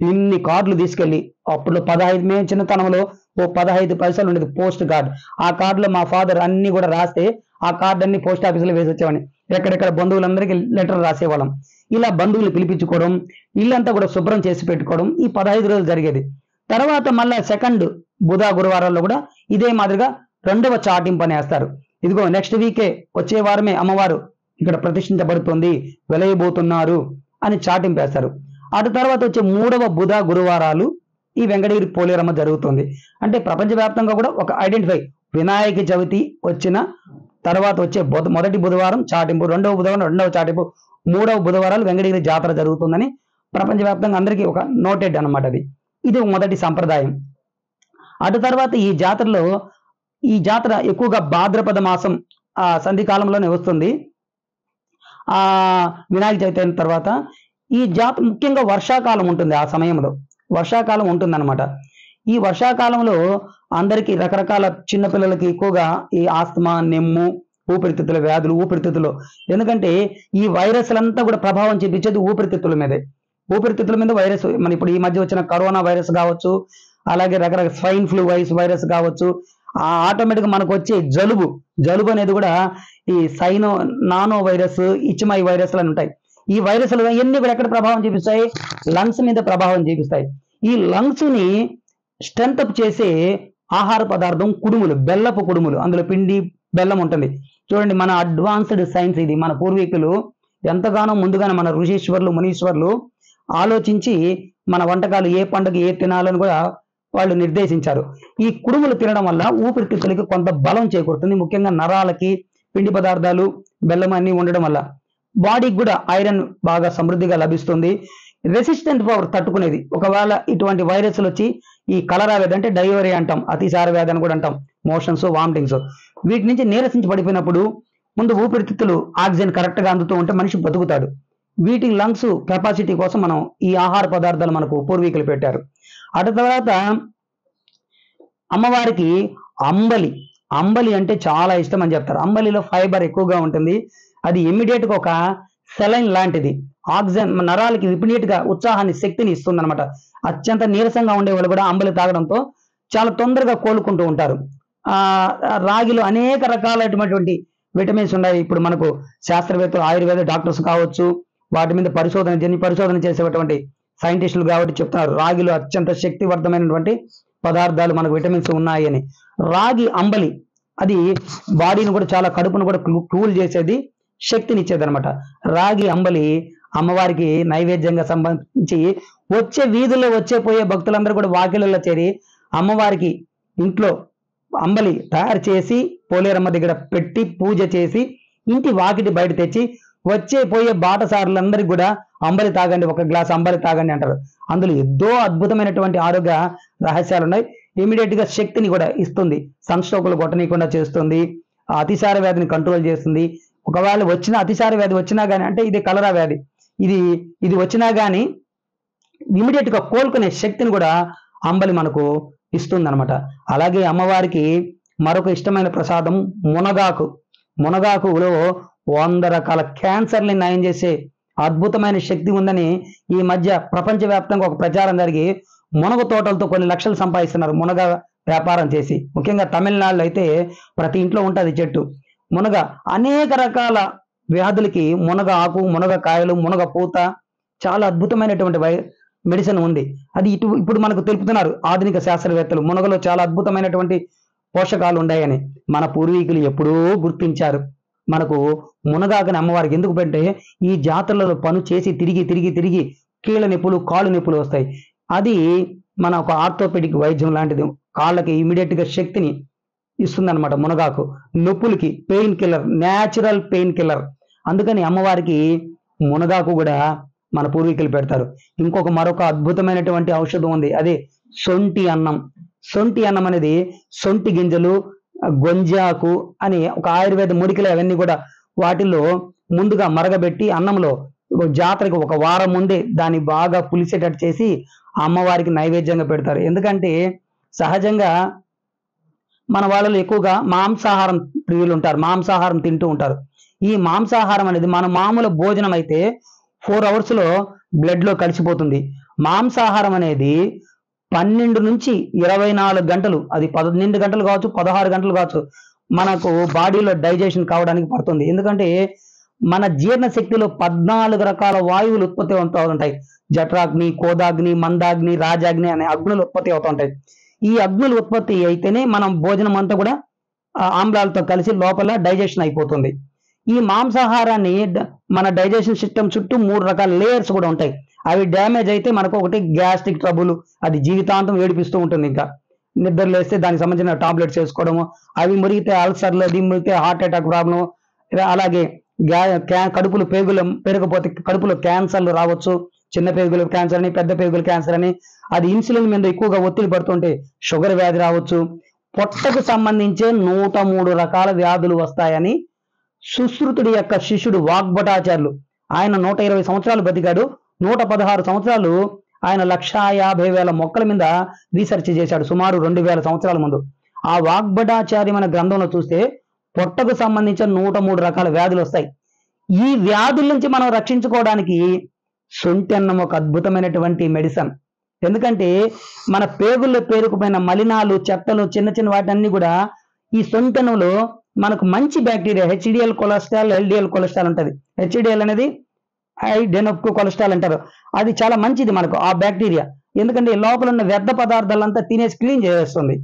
S1: ఇన్ని కార్డులు తీసుకెళ్ళి, అప్పుడు 15, మేము చిన్నతనంలో ఓ 15 పైసలు ఉండేది పోస్ట్ కార్డ్. ఆ కార్డులో మా ఫాదర్ అన్ని కూడా రాస్తే ఆ కార్డు అన్ని పోస్ట్ ఆఫీసులో వేసి వచ్చేవాడిని. ఎక్కడెక్కడ బంధువులందరికీ లెటర్ రాసేవాళ్ళం. ఇలా బంధువులు పిలిపించుకోవడం, ఇల్లంతా కూడా శుభ్రం చేసి పెట్టుకోవడం ఈ 15 రోజులు జరిగేది. తర్వాత మళ్ళా సెకండ్ బుధ గురువారాల్లో కూడా ఇదే మాదిరిగా 2వ చాటింపు అని వేస్తారు. ఇదిగో నెక్స్ట్ వీకే, వచ్చే వారమే అమ్మవారు ఇక్కడ ప్రతిష్ఠించబడుతుంది, వెలయబోతున్నారు అని చాటింపు వేస్తారు. అటు తర్వాత వచ్చే 3వ బుధ గురువారాలు ఈ వెంకటగిరి పోలేరమ్మ జరుగుతుంది. అంటే ప్రపంచవ్యాప్తంగా కూడా ఒక ఐడెంటిఫై, వినాయక చవితి వచ్చిన తర్వాత వచ్చే మొదటి బుధవారం చాటింపు, 2వ బుధవారం 2వ చాటింపు, 3వ బుధవారాలు వెంకటగిరి జాతర జరుగుతుందని ప్రపంచవ్యాప్తంగా అందరికీ ఒక నోటెడ్ అనమాట. ఇది మొదటి సంప్రదాయం. అటు తర్వాత ఈ జాతర ఎక్కువగా భాద్రపద మాసం ఆ సంధి కాలంలోనే వస్తుంది. ఆ వినాయక చవితి అయిన తర్వాత ఈ జాతర ముఖ్యంగా వర్షాకాలం ఉంటుంది. ఆ సమయంలో వర్షాకాలం ఉంటుందన్నమాట. ఈ వర్షాకాలంలో అందరికీ రకరకాల చిన్నపిల్లలకి ఎక్కువగా ఈ ఆస్తమా, నెమ్ము, ఊపిరితిత్తుల వ్యాధులు, ఊపిరితిత్తులు, ఎందుకంటే ఈ వైరస్లంతా కూడా ప్రభావం చూపించేది ఊపిరితిత్తుల మీదే. ఊపిరితిత్తుల మీద వైరస్, మన ఇప్పుడు ఈ మధ్య వచ్చిన కరోనా వైరస్ కావచ్చు, అలాగే రకరకాల స్వైన్ ఫ్లూ వైరస్ కావచ్చు, ఆటోమేటిక్ గా మనకు వచ్చే జలుబు అనేది కూడా ఈ నానో వైరస్, ఇచ్మై వైరస్లు అని ఉంటాయి. ఈ వైరస్లు ఇవన్నీ కూడా ఎక్కడ ప్రభావం చూపిస్తాయి? లంగ్స్ మీద ప్రభావం చూపిస్తాయి. ఈ లంగ్స్ ని స్ట్రెంత్ అప్ చేసే ఆహార పదార్థం కుడుములు, బెల్లపు కుడుములు. అందులో పిండి, బెల్లం ఉంటుంది. చూడండి, మన అడ్వాన్స్డ్ సైన్స్ ఇది. మన పూర్వీకులు ఎంతగానో ముందుగానే మన ఋషీశ్వర్లు, మునీశ్వర్లు ఆలోచించి మన వంటకాలు ఏ పండుగ ఏ తినాలని కూడా వాళ్ళు నిర్దేశించారు. ఈ కుడుములు తినడం వల్ల ఊపిరితిత్తులకి కొంత బలం చేకూరుతుంది. ముఖ్యంగా నరాలకి పిండి పదార్థాలు, బెల్లం అన్ని ఉండడం వల్ల బాడీకి కూడా ఐరన్ బాగా సమృద్ధిగా లభిస్తుంది. రెసిస్టెంట్ పవర్ తట్టుకునేది. ఒకవేళ ఇటువంటి వైరస్లు వచ్చి ఈ కలరా వ్యాధి అంటే డయోరియా అంటాం, అతిసార వ్యాధి అని కూడా అంటాం, మోషన్స్, వామిటింగ్స్, వీటి నుంచి నీరసించి పడిపోయినప్పుడు ముందు ఊపిరితిత్తులు ఆక్సిజన్ కరెక్ట్ గా అందుతూ ఉంటే మనిషి బతుకుతాడు. వీటి లంగ్స్ కెపాసిటీ కోసం మనం ఈ ఆహార పదార్థాలు మనకు పూర్వీకులు పెట్టారు. అటు తర్వాత అమ్మవారికి అంబలి అంటే చాలా ఇష్టం అని చెప్తారు. అంబలిలో ఫైబర్ ఎక్కువగా ఉంటుంది. అది ఇమ్మీడియట్ గా ఒక సెలైన్ లాంటిది. ఆక్సిజన్ నరాలకి ఇమ్మీడియట్ గా ఉత్సాహాన్ని, శక్తిని ఇస్తుంది అనమాట. అత్యంత నీరసంగా ఉండే వాళ్ళు కూడా అంబలి తాగడంతో చాలా తొందరగా కోలుకుంటూ ఉంటారు. రాగిలో అనేక రకాలైనటువంటి విటమిన్స్ ఉన్నాయి. ఇప్పుడు మనకు శాస్త్రవేత్తలు, ఆయుర్వేద డాక్టర్స్ కావచ్చు, వాటి మీద పరిశోధన చేసేటువంటి సైంటిస్టులు కాబట్టి చెప్తున్నారు, రాగిలో అత్యంత శక్తివంతమైనటువంటి పదార్థాలు, మనకు విటమిన్స్ ఉన్నాయి అని. రాగి అంబలి అది బాడీని కూడా చాలా, కడుపును కూడా కూల్ చేసేది, శక్తిని ఇచ్చేది అనమాట. రాగి అంబలి అమ్మవారికి నైవేద్యంగా సంబంధించి వచ్చే వీధుల్లో పోయే భక్తులందరూ కూడా వాకిళ్ళలో చేరి అమ్మవారికి ఇంట్లో అంబలి తయారు చేసి పోలేరమ్మ దగ్గర పెట్టి పూజ చేసి ఇంటి వాకిటి బయట తెచ్చి పోయే బాటసారులందరికీ కూడా అంబలి తాగండి, ఒక గ్లాస్ అంబలి తాగండి అంటారు. అందులో ఎంతో అద్భుతమైనటువంటి ఆరోగ్య రహస్యాలు ఉన్నాయి. ఇమీడియట్ గా శక్తిని కూడా ఇస్తుంది, సన్ స్ట్రోకులు కొట్టనీయకుండా చేస్తుంది, అతిసార వ్యాధిని కంట్రోల్ చేస్తుంది. ఒకవేళ అతిసార వ్యాధి వచ్చినా గానీ, అంటే ఇది కలరా వ్యాధి, ఇది వచ్చినా గానీ ఇమీడియట్ గా కోలుకునే శక్తిని కూడా అంబలి మనకు ఇస్తుంది అనమాట. అలాగే అమ్మవారికి మరొక ఇష్టమైన ప్రసాదం మునగాకులో 100 రకాల క్యాన్సర్ని నయం చేసే అద్భుతమైన శక్తి ఉందని ఈ మధ్య ప్రపంచవ్యాప్తంగా ఒక ప్రచారం జరిగి మునగ తోటలతో కొన్ని లక్షలు సంపాదిస్తున్నారు. వ్యాపారం చేసి. ముఖ్యంగా తమిళనాడులో అయితే ప్రతి ఇంట్లో ఉంటుంది చెట్టు మునగ. అనేక రకాల వ్యాధులకి మునగ ఆకు, మునగ కాయలు, మునగ పూత చాలా అద్భుతమైనటువంటి మెడిసిన్ ఉంది. అది ఇప్పుడు మనకు తెలుపుతున్నారు ఆధునిక శాస్త్రవేత్తలు. మునగలో చాలా అద్భుతమైనటువంటి పోషకాలు ఉన్నాయని. మన పూర్వీకులు ఎప్పుడూ గుర్తించారు. మనకు మునగాకని అమ్మవారికి ఎందుకు పెట్టే, ఈ జాతరలలో పను చేసి తిరిగి తిరిగి తిరిగి కీళ్ళ నొప్పులు, కాళ్ళు నొప్పులు వస్తాయి. అది మన ఒక ఆర్థోపెడిక్ వైద్యం లాంటిది. కాళ్ళకి ఇమీడియట్ గా శక్తిని ఇస్తుందన్నమాట మునగాకు. నొప్పులకి painkiller, natural painkiller. అందుకని అమ్మవారికి మునగాకు కూడా మన పూర్వీకులు పెడతారు. మరొక అద్భుతమైనటువంటి ఔషధం ఉంది, అదే సొంటి అన్నం. సొంటి అన్నం అనేది సొంటి గింజలు, గొంజాకు అని ఒక ఆయుర్వేద ముడికలు అవన్నీ కూడా వాటిల్లో ముందుగా మరగబెట్టి అన్నంలో జాతరకి ఒక వారం ముందే దాన్ని బాగా పులిసేటట్టు చేసి అమ్మవారికి నైవేద్యంగా పెడతారు. ఎందుకంటే సహజంగా మన వాళ్ళలో ఎక్కువగా మాంసాహారం ప్రియులు ఉంటారు, మాంసాహారం తింటూ ఉంటారు. ఈ మాంసాహారం అనేది మన మామూలు భోజనం అయితే 4 hours లో బ్లడ్ లో కలిసిపోతుంది. మాంసాహారం అనేది 12 నుంచి 24 గంటలు, అది 12 గంటలు కావచ్చు, 16 గంటలు కావచ్చు, మనకు బాడీలో డైజెషన్ కావడానికి పడుతుంది. ఎందుకంటే మన జీర్ణ శక్తిలో 14 రకాల వాయువులు ఉత్పత్తి అవుతూ ఉంటాయి. జఠరాగ్ని, కోదాగ్ని, మందాగ్ని, రాజాగ్ని అనే అగ్నులు ఉత్పత్తి అవుతూ ఉంటాయి. ఈ అగ్నులు ఉత్పత్తి అయితేనే మనం భోజనం అంతా కూడా ఆమ్లాలతో కలిసి లోపల డైజెషన్ అయిపోతుంది. ఈ మాంసాహారాన్ని మన డైజెషన్ సిస్టమ్ చుట్టూ 3 రకాల లేయర్స్ కూడా ఉంటాయి. అవి డ్యామేజ్ అయితే మనకు ఒకటి గ్యాస్ట్రిక్ ట్రబుల్, అది జీవితాంతం ఏడిపిస్తూ ఉంటుంది. ఇంకా నిద్ర లేస్తే దానికి సంబంధించిన టాబ్లెట్స్ వేసుకోవడము, అవి మురిగితే అల్సర్లు, అది మురిగితే హార్ట్ అటాక్ ప్రాబ్లం, అలాగే కడుపులు పెరగపోతే కడుపులో క్యాన్సర్లు రావచ్చు. చిన్న పేగుల క్యాన్సర్ అని, పెద్ద పేగుల క్యాన్సర్ అని, అది ఇన్సులిన్ మీద ఎక్కువగా ఒత్తిడి పడుతుంటే షుగర్ వ్యాధి రావచ్చు. పొట్టకు సంబంధించే 103 రకాల వ్యాధులు వస్తాయని సుశ్రుతుడి యొక్క శిష్యుడు వాగ్భటాచార్యులు, ఆయన 120 సంవత్సరాలు బతికాడు. 116 సంవత్సరాలు ఆయన 1,50,000 మొక్కల మీద రీసెర్చ్ చేశాడు, సుమారు 2,000 సంవత్సరాల ముందు. ఆ వాగ్భటాచార్యం అనే గ్రంథంలో చూస్తే పొట్టకు సంబంధించిన 103 రకాల వ్యాధులు వస్తాయి. ఈ వ్యాధుల నుంచి మనం రక్షించుకోవడానికి సొంటి అన్నం ఒక అద్భుతమైనటువంటి మెడిసిన్. ఎందుకంటే మన పేగుల్లో పేరుకుపోయిన మలినాలు, చెత్తలు, చిన్న చిన్న వాటన్ని కూడా ఈ సొంటి అన్నంలో మనకు మంచి bacteria, HDL cholesterol, LDL cholesterol ఉంటుంది. హెచ్డిఎల్ అనేది డెనోప్కో కొలెస్ట్రాల్ అంటారు. అది చాలా మంచిది మనకు ఆ బ్యాక్టీరియా. ఎందుకంటే లోపల ఉన్న వ్యర్థ పదార్థాలంతా తినేసి క్లీన్ చేస్తుంది.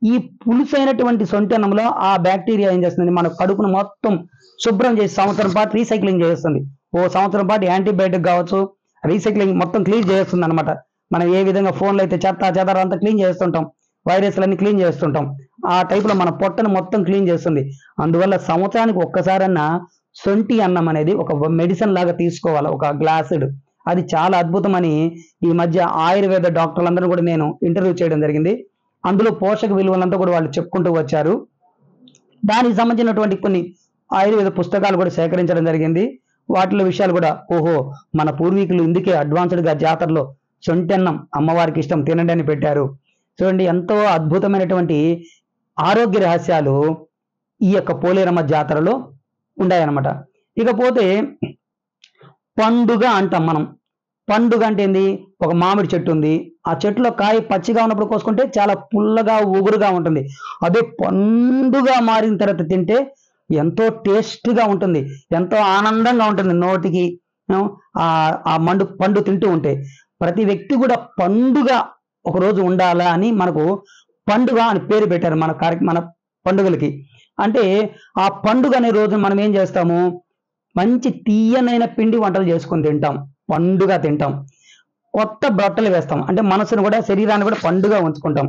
S1: ఈ పులుసైనటువంటి సొంటి అన్నంలో ఆ బ్యాక్టీరియా ఏం చేస్తుంది, మన కడుపును మొత్తం శుభ్రం చేసి సంవత్సరం పాటు రీసైక్లింగ్ చేస్తుంది. సంవత్సరం పాటు యాంటీబయాటిక్ కావచ్చు, రీసైక్లింగ్ మొత్తం క్లీన్ చేస్తుంది అనమాట. మనం ఏ విధంగా ఫోన్లో అయితే చెత్త అంతా క్లీన్ చేస్తుంటాం, వైరస్లన్నీ క్లీన్ చేస్తుంటాం, ఆ టైప్లో మన పొట్టను మొత్తం క్లీన్ చేస్తుంది. అందువల్ల సంవత్సరానికి ఒక్కసారన్నా సొంటి అన్నం అనేది ఒక మెడిసిన్ లాగా తీసుకోవాలి, ఒక గ్లాసుడ్. అది చాలా అద్భుతమని ఈ మధ్య ఆయుర్వేద డాక్టర్లందరూ కూడా నేను ఇంటర్వ్యూ చేయడం జరిగింది. అందులో పోషక విలువలంతా కూడా వాళ్ళు చెప్పుకుంటూ వచ్చారు. దానికి సంబంధించినటువంటి కొన్ని ఆయుర్వేద పుస్తకాలు కూడా సేకరించడం జరిగింది. వాటిలో విషయాలు కూడా మన పూర్వీకులు ఇందుకే అడ్వాన్స్డ్గా జాతరలో సొంటెన్నం అమ్మవారికి ఇష్టం తినండి అని పెట్టారు. చూడండి, ఎంతో అద్భుతమైనటువంటి ఆరోగ్య రహస్యాలు ఈ యొక్క పోలేరమ్మ జాతరలో ఉన్నాయన్నమాట. ఇకపోతే పండుగ అంటాం మనం. పండుగ అంటే ఏంది, ఒక మామిడి చెట్టు ఉంది, ఆ చెట్టులో కాయ పచ్చిగా ఉన్నప్పుడు కోసుకుంటే చాలా పుల్లగా ఉగురుగా ఉంటుంది. అదే పండుగ మారిన తర్వాత తింటే ఎంతో టేస్ట్గా ఉంటుంది, ఎంతో ఆనందంగా ఉంటుంది నోటికి. ఆ పండు తింటూ ఉంటే ప్రతి వ్యక్తి కూడా పండుగ ఒకరోజు ఉండాలా అని మనకు పండుగ అని పేరు పెట్టారు మన పండుగలకి. అంటే ఆ పండుగ అనే రోజు మనం ఏం చేస్తాము, మంచి తీయనైన పిండి వంటలు చేసుకొని తింటాం, పండుగ తింటాం, కొత్త బట్టలు వేస్తాం, అంటే మనసును కూడా శరీరాన్ని కూడా పండుగ ఉంచుకుంటాం.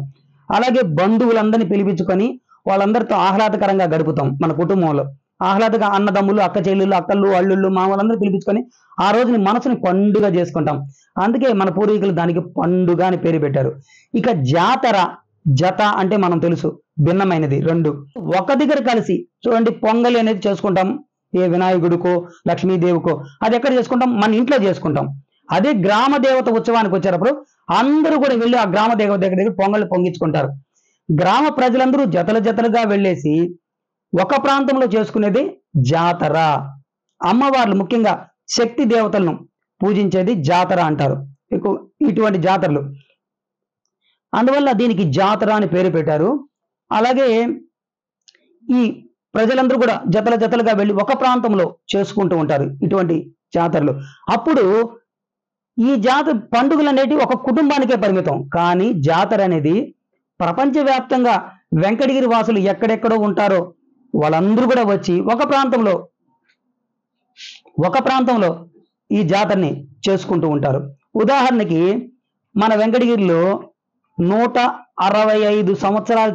S1: అలాగే బంధువులందరినీ పిలిపించుకొని వాళ్ళందరితో ఆహ్లాదకరంగా గడుపుతాం. మన కుటుంబంలో ఆహ్లాదగా అన్నదమ్ములు, అక్క చెల్లెళ్ళు, అక్కళ్ళు, అల్లుళ్ళు, మామలందరూ పిలిపించుకొని ఆ రోజుని మనసుని పండుగ చేసుకుంటాం. అందుకే మన పూర్వీకులు దానికి పండుగ అని పేరు పెట్టారు. ఇక జాతర, జత అంటే మనం తెలుసు భిన్నమైనది, రెండు ఒక దగ్గర కలిసి. చూడండి, పొంగలి అనేది చేసుకుంటాం, ఏ వినాయకుడికో లక్ష్మీదేవికో, అది ఎక్కడ చేసుకుంటాం, మన ఇంట్లో చేసుకుంటాం. అదే గ్రామ దేవత ఉత్సవానికి వచ్చేటప్పుడు అందరూ కూడా వెళ్ళి ఆ గ్రామ దేవత దగ్గర పొంగళ్ళు పొంగించుకుంటారు. గ్రామ ప్రజలందరూ జతలుగా వెళ్ళేసి ఒక ప్రాంతంలో చేసుకునేది జాతర. అమ్మవార్లు ముఖ్యంగా శక్తి దేవతలను పూజించేది జాతర అంటారు. ఇటువంటి జాతరలు అందువల్ల దీనికి జాతర అని పేరు పెట్టారు. అలాగే ఈ ప్రజలందరూ కూడా జతల జతలుగా వెళ్ళి ఒక ప్రాంతంలో చేసుకుంటూ ఉంటారు ఇటువంటి జాతరలు. అప్పుడు ఈ జాతర పండుగలు అనేటివి ఒక కుటుంబానికే పరిమితం. కానీ జాతర అనేది ప్రపంచవ్యాప్తంగా వెంకటగిరి వాసులు ఎక్కడెక్కడో ఉంటారో వాళ్ళందరూ కూడా వచ్చి ఒక ప్రాంతంలో ఈ జాతరని చేసుకుంటూ ఉంటారు. ఉదాహరణకి మన వెంకటగిరిలో 165 సంవత్సరాల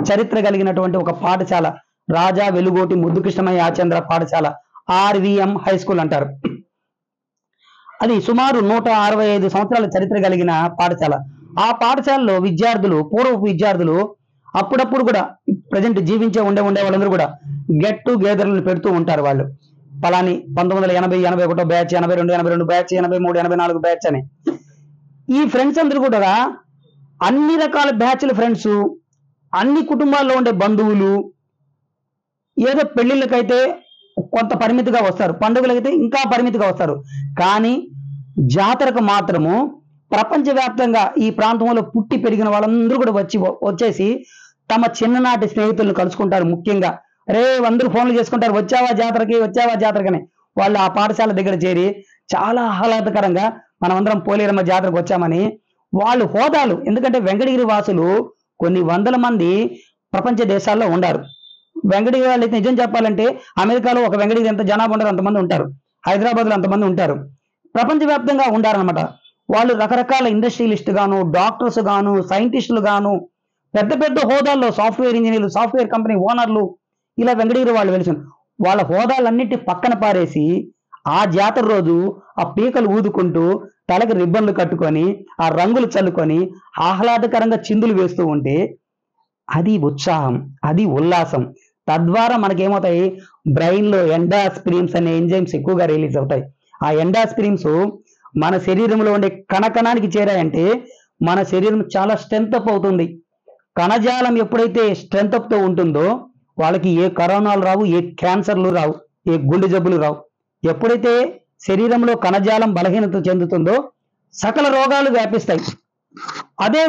S1: చరిత్ర కలిగినటువంటి ఒక పాఠశాల, రాజా వెలుగోటి ముద్దుకృష్ణమయ్య ఆచంద్ర పాఠశాల, RVM హై స్కూల్ అంటారు. అది సుమారు 165 సంవత్సరాల చరిత్ర కలిగిన పాఠశాల. ఆ పాఠశాలలో పూర్వపు విద్యార్థులు అప్పుడప్పుడు కూడా ప్రజెంట్ జీవించే ఉండే వాళ్ళందరూ కూడా గెట్ టుగెదర్లను పెడుతూ ఉంటారు. వాళ్ళు పలాని 1980, 81 బ్యాచ్, 82 బ్యాచ్, 83, 84 బ్యాచ్ అని. ఈ ఫ్రెండ్స్ అందరూ కూడా అన్ని రకాల బ్యాచ్ల ఫ్రెండ్స్, అన్ని కుటుంబాల్లో ఉండే బంధువులు, ఏదో పెళ్లిళ్ళకైతే కొంత పరిమితిగా వస్తారు, పండుగలకైతే ఇంకా పరిమితిగా వస్తారు. కానీ జాతరకు మాత్రము ప్రపంచవ్యాప్తంగా ఈ ప్రాంతంలో పుట్టి పెరిగిన వాళ్ళందరూ కూడా వచ్చేసి తమ చిన్ననాటి స్నేహితులను కలుసుకుంటారు. ముఖ్యంగా అందరూ ఫోన్లు చేసుకుంటారు, వచ్చావా జాతరకని. వాళ్ళు ఆ పాఠశాల దగ్గర చేరి చాలా ఆహ్లాదకరంగా మనమందరం పోలేరమ్మ జాతరకు వచ్చామని వాళ్ళు హోదాలు, ఎందుకంటే వెంకటగిరి వాసులు కొన్ని వందల మంది ప్రపంచ దేశాల్లో ఉండారు. వెంకటగిరి వాళ్ళు అయితే నిజం చెప్పాలంటే అమెరికాలో ఒక వెంకటగిరి ఎంత జనాభా ఉంటారు అంతమంది ఉంటారు, హైదరాబాద్లో అంతమంది ఉంటారు, ప్రపంచవ్యాప్తంగా ఉండారనమాట. వాళ్ళు రకరకాల ఇండస్ట్రియలిస్ట్ గాను, డాక్టర్స్ గాను, సైంటిస్టులు గాను, పెద్ద పెద్ద హోదాల్లో సాఫ్ట్వేర్ ఇంజనీర్లు, సాఫ్ట్వేర్ కంపెనీ ఓనర్లు, ఇలా వెంకటగిరి వాళ్ళు వెలిసి వాళ్ళ హోదాలన్నింటి పక్కన పారేసి ఆ జాతర రోజు ఆ పీకలు ఊదుకుంటూ తలకి రిబ్బన్లు కట్టుకొని ఆ రంగులు చల్లుకొని ఆహ్లాదకరంగా చిందులు వేస్తూ ఉంటే అది ఉత్సాహం, అది ఉల్లాసం. తద్వారా మనకేమవుతాయి, బ్రెయిన్లో ఎండాస్పిరిన్స్ అనే ఎంజైమ్స్ ఎక్కువగా రిలీజ్ అవుతాయి. ఆ ఎండాస్పిరిన్స్ మన శరీరంలో ఉండే కణకణానికి చేరాయంటే మన శరీరం చాలా స్ట్రెంత్ అప్ అవుతుంది. కణజాలం ఎప్పుడైతే స్ట్రెంత్ అప్తో ఉంటుందో వాళ్ళకి ఏ కరోనాలు రావు, ఏ క్యాన్సర్లు రావు, ఏ గుండె జబ్బులు రావు. ఎప్పుడైతే శరీరంలో కణజాలం బలహీనత చెందుతుందో సకల రోగాలు వ్యాపిస్తాయి. అదే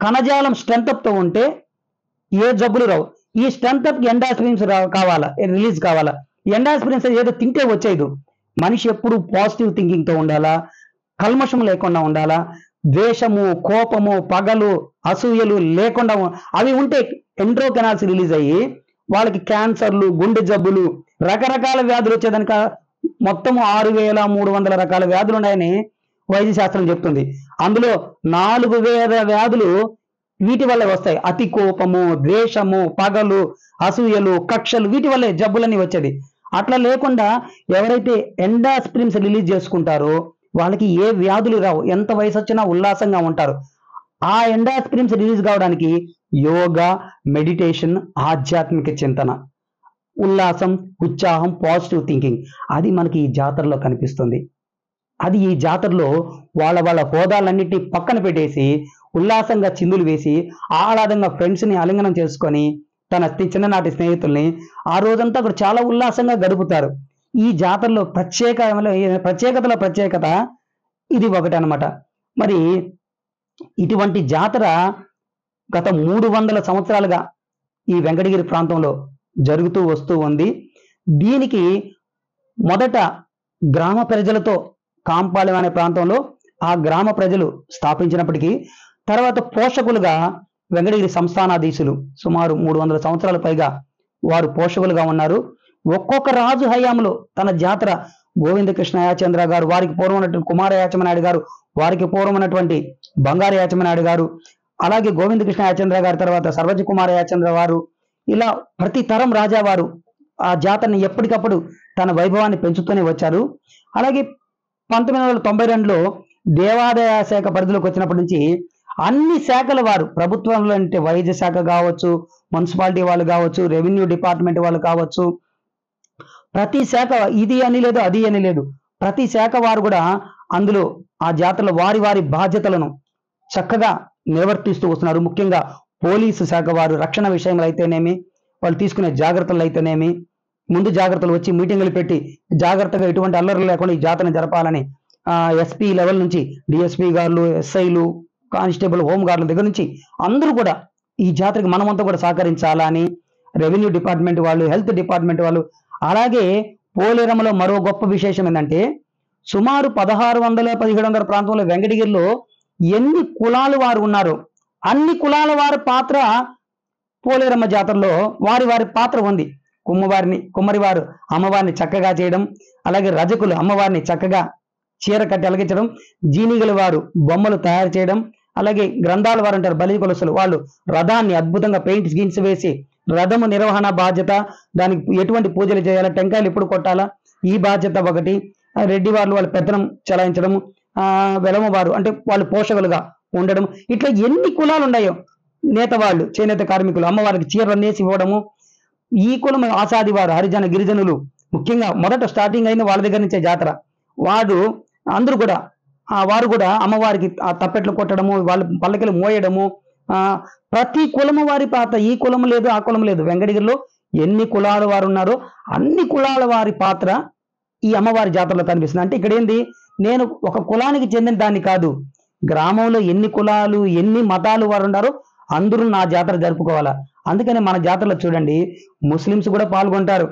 S1: కణజాలం స్ట్రెంత్ అప్తో ఉంటే ఏ జబ్బులు రావు. ఈ స్ట్రెంత్ అప్ ఎండాస్పిరిన్స్ కావాలా, రిలీజ్ కావాలా. ఎండాస్పిరిన్స్ ఏదో తింటే వచ్చేది. మనిషి ఎప్పుడు పాజిటివ్ థింకింగ్తో ఉండాలా, కల్మషం లేకుండా ఉండాలా, ద్వేషము, కోపము, పగలు, అసూయలు లేకుండా అవి ఉంటే ఎండ్రోకెనాల్స్ రిలీజ్ అయ్యి వాళ్ళకి క్యాన్సర్లు, గుండె జబ్బులు, రకరకాల వ్యాధులు వచ్చేదానిక మొత్తం 6300 రకాల వ్యాధులు ఉన్నాయని వైద్య శాస్త్రం చెప్తుంది. అందులో 4000 వ్యాధులు వీటి వల్లే వస్తాయి. అతి కోపము, ద్వేషము, పగలు, అసూయలు, కక్షలు, వీటి వల్లే జబ్బులన్నీ వచ్చేది. అట్లా లేకుండా ఎవరైతే ఎండాస్పిరిన్స్ రిలీజ్ చేసుకుంటారో వాళ్ళకి ఏ వ్యాధులు రావు, ఎంత వయసు వచ్చినా ఉల్లాసంగా ఉంటారు. ఆ ఎండాస్పిరిన్స్ రిలీజ్ కావడానికి యోగా, మెడిటేషన్, ఆధ్యాత్మిక చింతన, ఉల్లాసం, ఉత్సాహం, పాజిటివ్ థింకింగ్ అది మనకి ఈ జాతరలో కనిపిస్తుంది. అది ఈ జాతరలో వాళ్ళ హోదాలన్నిటినీ పక్కన పెట్టేసి ఉల్లాసంగా చిందులు వేసి ఆహ్లాదంగా ఫ్రెండ్స్ని ఆలింగనం చేసుకొని తన చిన్ననాటి స్నేహితుల్ని ఆ రోజంతా కూడా చాలా ఉల్లాసంగా గడుపుతారు. ఈ జాతరలో ప్రత్యేకతల ప్రత్యేకత ఇది ఒకటి అనమాట. మరి ఇటువంటి జాతర గత 300 సంవత్సరాలుగా ఈ వెంకటగిరి ప్రాంతంలో జరుగుతూ వస్తూ ఉంది. దీనికి మొదట గ్రామ ప్రజలతో కాంపాలెం అనే ప్రాంతంలో ఆ గ్రామ ప్రజలు స్థాపించినప్పటికీ తర్వాత పోషకులుగా వెంకటగిరి సంస్థానాధీశులు సుమారు 300 సంవత్సరాల పైగా వారు పోషకులుగా ఉన్నారు. ఒక్కొక్క రాజు హయాంలో తన జాతర గోవిందకృష్ణ యాచంద్ర గారు, వారికి పూర్వం ఉన్నటువంటి కుమార యాచమనాయుడు గారు, వారికి పూర్వం ఉన్నటువంటి బంగారు యాచమనాయుడు గారు, అలాగే గోవిందకృష్ణ యాచంద్ర గారి తర్వాత సర్వజ కుమార యాచంద్ర వారు, ఇలా ప్రతి తరం రాజావారు ఆ జాతరని ఎప్పటికప్పుడు తన వైభవాన్ని పెంచుతూనే వచ్చారు. అలాగే 1992లో దేవాదాయ శాఖ పరిధిలోకి వచ్చినప్పటి నుంచి అన్ని శాఖల వారు, ప్రభుత్వంలో అంటే వైద్య శాఖ కావచ్చు, మున్సిపాలిటీ వాళ్ళు కావచ్చు, రెవెన్యూ డిపార్ట్మెంట్ వాళ్ళు కావచ్చు, ప్రతి శాఖ ఇది అని లేదు, అది అని లేదు, ప్రతి శాఖ వారు కూడా అందులో ఆ జాతరలో వారి వారి బాధ్యతలను చక్కగా నిర్వర్తిస్తూ వస్తున్నారు. ముఖ్యంగా పోలీసు శాఖ వారు రక్షణ విషయంలో అయితేనేమి, వాళ్ళు తీసుకునే జాగ్రత్తలు అయితేనేమి, ముందు జాగ్రత్తలు వచ్చి మీటింగులు పెట్టి జాగ్రత్తగా ఎటువంటి అల్లర్లు లేకుండా ఈ జాతరను జరపాలని ఎస్పీ లెవెల్ నుంచి డిఎస్పీ గారు, ఎస్ఐలు, కానిస్టేబుల్, హోంగార్డుల దగ్గర నుంచి అందరూ కూడా ఈ జాతరకి మనమంతా కూడా సహకరించాలని రెవెన్యూ డిపార్ట్మెంట్ వాళ్ళు, హెల్త్ డిపార్ట్మెంట్ వాళ్ళు. అలాగే పోలేరమ్మలో మరో గొప్ప విశేషం ఏంటంటే సుమారు 1600-1700 ప్రాంతంలో వెంకటగిరిలో ఎన్ని కులాలు వారు ఉన్నారు, అన్ని కులాల వారి పాత్ర పోలేరమ్మ జాతరలో వారి వారి పాత్ర ఉంది. కుమ్మరి వారు అమ్మవారిని చక్కగా చేయడం, అలాగే రజకులు అమ్మవారిని చక్కగా చీర కట్టి అలగించడం, జీనిగల వారు బొమ్మలు తయారు చేయడం, అలాగే గ్రంథాల వారు అంటారు బలి కొలసులు, వాళ్ళు రథాన్ని అద్భుతంగా పెయింట్ గిన్స్ వేసి రథము నిర్వహణ బాధ్యత, దానికి ఎటువంటి పూజలు చేయాలా, టెంకాయలు ఎప్పుడు కొట్టాలా, ఈ బాధ్యత ఒకటి. రెడ్డి వాళ్ళు వాళ్ళ పెత్తనం చలాయించడం, వెలమ వారు అంటే వాళ్ళు పోషకులుగా ఉండడం, ఇట్లా ఎన్ని కులాలు ఉన్నాయో, నేత వాళ్ళు, చేనేత కార్మికులు అమ్మవారికి చీరలు నేసి ఇవ్వడము. ఈ కులం ఆసాది వారు, హరిజన గిరిజనులు, ముఖ్యంగా మొదట స్టార్టింగ్ అయిన వాళ్ళ దగ్గర నుంచే జాతర. వారు అందరూ కూడా వారు కూడా అమ్మవారికి తప్పెట్లు కొట్టడము, వాళ్ళ పల్లకిలు మోయడము. ప్రతి కులము వారి పాత్ర, ఈ కులం లేదు ఆ కులం లేదు, వెంకటగిరిలో ఎన్ని కులాల వారు ఉన్నారో అన్ని కులాల వారి పాత్ర ఈ అమ్మవారి జాతరలో కనిపిస్తుంది. అంటే ఇక్కడ ఏంది, నేను ఒక కులానికి చెందిన దాన్ని కాదు, గ్రామంలో ఎన్ని కులాలు ఎన్ని మతాలు వారు ఉన్నారో అందరూ నా జాతర జరుపుకోవాలా. అందుకని మన జాతరలో చూడండి ముస్లిమ్స్ కూడా పాల్గొంటారు,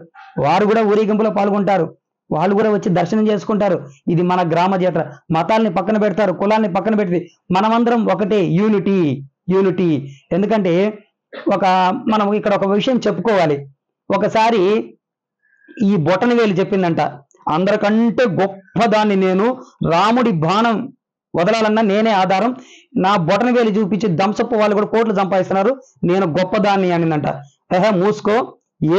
S1: వారు కూడా ఊరేగింపులో పాల్గొంటారు, వాళ్ళు కూడా వచ్చి దర్శనం చేసుకుంటారు. ఇది మన గ్రామ జాతర. మతాల్ని పక్కన పెడతారు, కులాల్ని పక్కన పెడితే మనమందరం ఒకటే, యూనిటీ యూనిటీ. ఎందుకంటే మనం ఇక్కడ ఒక విషయం చెప్పుకోవాలి. ఒకసారి ఈ బొటనవేలు చెప్పిందంట, అందరికంటే గొప్పదాన్ని నేను, రాముడి బాణం వదలాలన్నా నేనే ఆధారం, నా బొటనవేలు చూపించి దంసప్పు వాళ్ళు కూడా కోట్లు సంపాదిస్తున్నారు, నేను గొప్పదాన్ని అనిందంట. మూసుకో,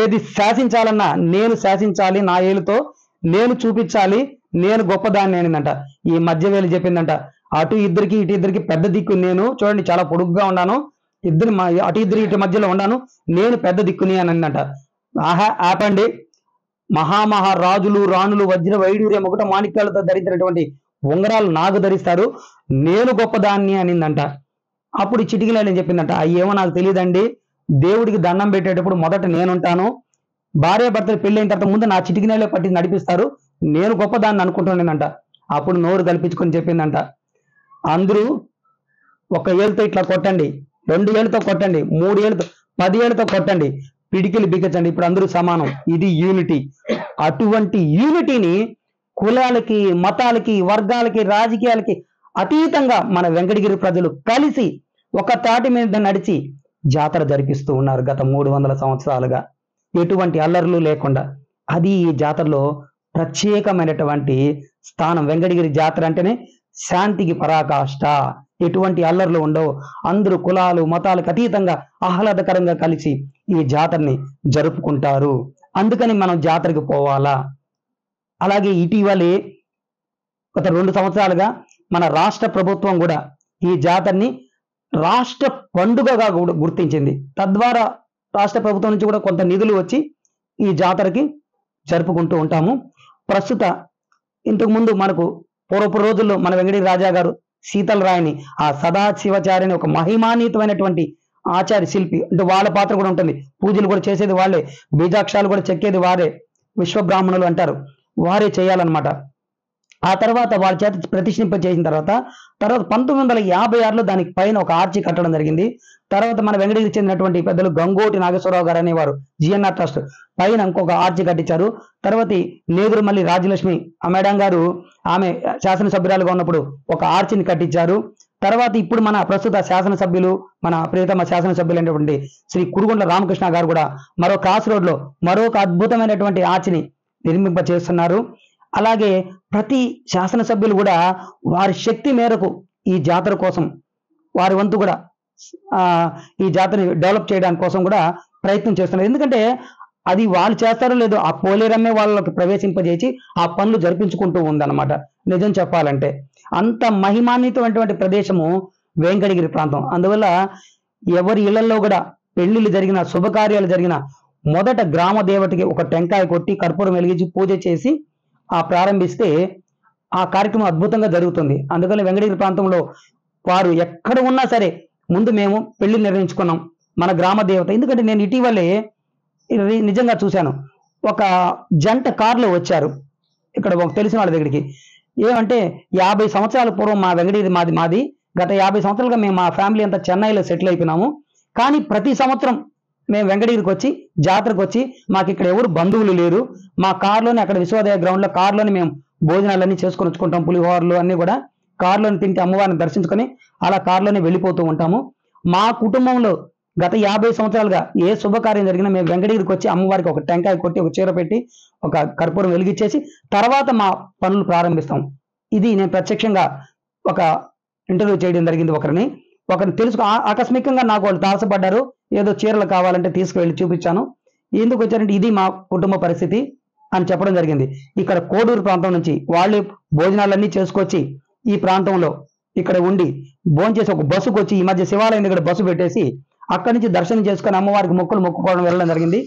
S1: ఏది శాసించాలన్నా నేను శాసించాలి, నా ఏలుతో నేను చూపించాలి, నేను గొప్పదాన్ని అనిందంట. ఈ మధ్యవేలు చెప్పిందంట, అటు ఇద్దరికి ఇటు ఇద్దరికి పెద్ద దిక్కు నేను, చూడండి చాలా పొడుగ్గా ఉన్నాను, అటు ఇద్దరు ఇటు మధ్యలో ఉన్నాను, నేను పెద్ద దిక్కుని అని అనిందంట. ఆపండి, మహారాజులు రాణులు వజ్ర వైడూర్యం ఒకట మాణిక్యాలతో ధరించినటువంటి ఉంగరాలు నాకు ధరిస్తారు, నేను గొప్పదాన్ని అనిందంట. అప్పుడు చిటికిలేని చెప్పిందంట, అయ్యేమో నాకు తెలియదండి, దేవుడికి దండం పెట్టేటప్పుడు మొదట నేనుంటాను, భార్యాభర్తలు పెళ్ళైన తర్వాత ముందు నా చిటికినేలే పట్టి నడిపిస్తారు, నేను గొప్పదాన్ని అనుకుంటున్నానంట. అప్పుడు నోరు కల్పించుకొని చెప్పిందంట, అందరూ 1 ఏళ్ళతో ఇట్లా కొట్టండి, 2 ఏళ్ళతో కొట్టండి, 3 ఏళ్ళతో 10 ఏళ్ళతో కొట్టండి, పిడికిలు బిగించండి, ఇప్పుడు అందరూ సమానం, ఇది యూనిటీ. అటువంటి యూనిటీని కులాలకి మతాలకి వర్గాలకి రాజకీయాలకి అతీతంగా మన వెంకటగిరి ప్రజలు కలిసి ఒక తాటి మీద నడిచి జాతర జరిపిస్తూ ఉన్నారు గత 300 సంవత్సరాలుగా, ఎటువంటి అల్లర్లు లేకుండా. అది ఈ జాతరలో ప్రత్యేకమైనటువంటి స్థానం. వెంకటగిరి జాతర అంటేనే శాంతికి పరాకాష్ట, ఎటువంటి అల్లర్లు ఉండవు, అందరూ కులాలు మతాలకు అతీతంగా ఆహ్లాదకరంగా కలిసి ఈ జాతరని జరుపుకుంటారు. అందుకని మనం జాతరకి పోవాలా. అలాగే ఇటీవలే గత 2 సంవత్సరాలుగా మన రాష్ట్ర ప్రభుత్వం కూడా ఈ జాతరని రాష్ట్ర పండుగగా గుర్తించింది. తద్వారా రాష్ట్ర ప్రభుత్వం నుంచి కూడా కొంత నిధులు వచ్చి ఈ జాతరకి జరుపుకుంటూ ఉంటాము. ప్రస్తుత ఇంతకుముందు మనకు పూర్వపు రోజుల్లో మన వెంకటగిరి రాజా గారు శీతల రాయని, ఆ సదాశివచారిని ఒక మహిమాన్వితమైనటువంటి ఆచార్య శిల్పి, అంటే వాళ్ళ పాత్ర కూడా ఉంటుంది, పూజలు కూడా చేసేది వాళ్ళే, బీజాక్షాలు కూడా చెక్కేది వారే, విశ్వబ్రాహ్మణులు అంటారు, వారే చేయాలన్నమాట. ఆ తర్వాత వాళ్ళ చేత ప్రతిష్ఠింప చేసిన తర్వాత 1956లో దానికి పైన ఒక ఆర్చి కట్టడం జరిగింది. తర్వాత మన వెంకటగిరికి చెందినటువంటి పెద్దలు గంగోటి నాగేశ్వరరావు గారు అనేవారు జిఎన్ఆర్ ట్రస్ట్ పైన ఇంకొక ఆర్చి కట్టించారు. తర్వాత నేదురుమల్లి రాజలక్ష్మి ఆ మేడం గారు, ఆమె శాసనసభ్యురాలుగా ఉన్నప్పుడు ఒక ఆర్చిని కట్టించారు. తర్వాత ఇప్పుడు మన ప్రస్తుత శాసనసభ్యులు, మన ప్రియతమ శాసనసభ్యులైనటువంటి శ్రీ కురుగుంట్ల రామకృష్ణ గారు కూడా మరో క్రాస్ రోడ్ లో మరొక అద్భుతమైనటువంటి ఆర్చిని నిర్మింప చేస్తున్నారు. అలాగే ప్రతి శాసనసభ్యులు కూడా వారి శక్తి మేరకు ఈ జాతర కోసం వారి వంతు కూడా ఈ జాతరని డెవలప్ చేయడానికి కోసం కూడా ప్రయత్నం చేస్తున్నారు. ఎందుకంటే అది వాళ్ళు చేస్తారో లేదో ఆ పోలేరమ్మే వాళ్ళకి ప్రవేశింపజేసి ఆ పనులు జరిపించుకుంటూ ఉందన్నమాట. నిజం చెప్పాలంటే అంత మహిమాన్వితమైనటువంటి ప్రదేశము వెంకటగిరి ప్రాంతం. అందువల్ల ఎవరి ఇళ్లలో కూడా పెళ్లిళ్ళు జరిగిన శుభకార్యాలు జరిగిన మొదట గ్రామ దేవతకి ఒక టెంకాయ కొట్టి కర్పూరం వెలిగించి పూజ చేసి ప్రారంభిస్తే ఆ కార్యక్రమం అద్భుతంగా జరుగుతుంది. అందుకని వెంకటగిరి ప్రాంతంలో వారు ఎక్కడ ఉన్నా సరే ముందు మేము పెళ్లి నిర్ణయించుకున్నాం మన గ్రామ దేవత. ఎందుకంటే నేను ఇటీవలే నిజంగా చూశాను, ఒక జంట కారులో వచ్చారు ఇక్కడ ఒక తెలిసిన వాళ్ళ దగ్గరికి. ఏమంటే 50 సంవత్సరాల పూర్వం మా వెంకటగిరి మాది గత 50 సంవత్సరాలుగా మేము మా ఫ్యామిలీ అంతా చెన్నైలో సెటిల్ అయిపోయినాము. కానీ ప్రతి సంవత్సరం మేము వెంకటగిరికి వచ్చి జాతరకు వచ్చి మాకు ఇక్కడ ఎవరు బంధువులు లేరు. మా కార్లోనే అక్కడ విశ్వోదయ గ్రౌండ్లో కార్లోనే మేము భోజనాలన్నీ చేసుకొని వచ్చుకుంటాం. పులిహోరలు అన్నీ కూడా కార్లోనే తింటే అమ్మవారిని దర్శించుకొని అలా కార్లోనే వెళ్ళిపోతూ ఉంటాము. మా కుటుంబంలో గత 50 సంవత్సరాలుగా ఏ శుభకార్యం జరిగినా మేము వెంకటగిరికి వచ్చి అమ్మవారికి ఒక టెంకాయ కొట్టి ఒక చీర పెట్టి ఒక కర్పూరం వెలిగించేసి తర్వాత మా పనులు ప్రారంభిస్తాం. ఇది నేను ప్రత్యక్షంగా ఒక ఇంటర్వ్యూ చేయడం జరిగింది. ఒకరిని తెలుసు ఆకస్మికంగా నాకు వాళ్ళు తారసపడ్డారు. ఏదో చీరలు కావాలంటే తీసుకువెళ్ళి చూపించాను. ఎందుకు వచ్చారంటే ఇది మా కుటుంబ పరిస్థితి అని చెప్పడం జరిగింది. ఇక్కడ కోడూరు ప్రాంతం నుంచి వాళ్ళు భోజనాలన్నీ చేసుకొచ్చి ఈ ప్రాంతంలో ఇక్కడ ఉండి భోంచేసి ఒక బస్సుకు వచ్చి ఈ మధ్య శివాలయం దగ్గర బస్సు పెట్టేసి అక్కడి నుంచి దర్శనం చేసుకొని అమ్మవారికి మొక్కుకోవడం వెళ్ళడం జరిగింది.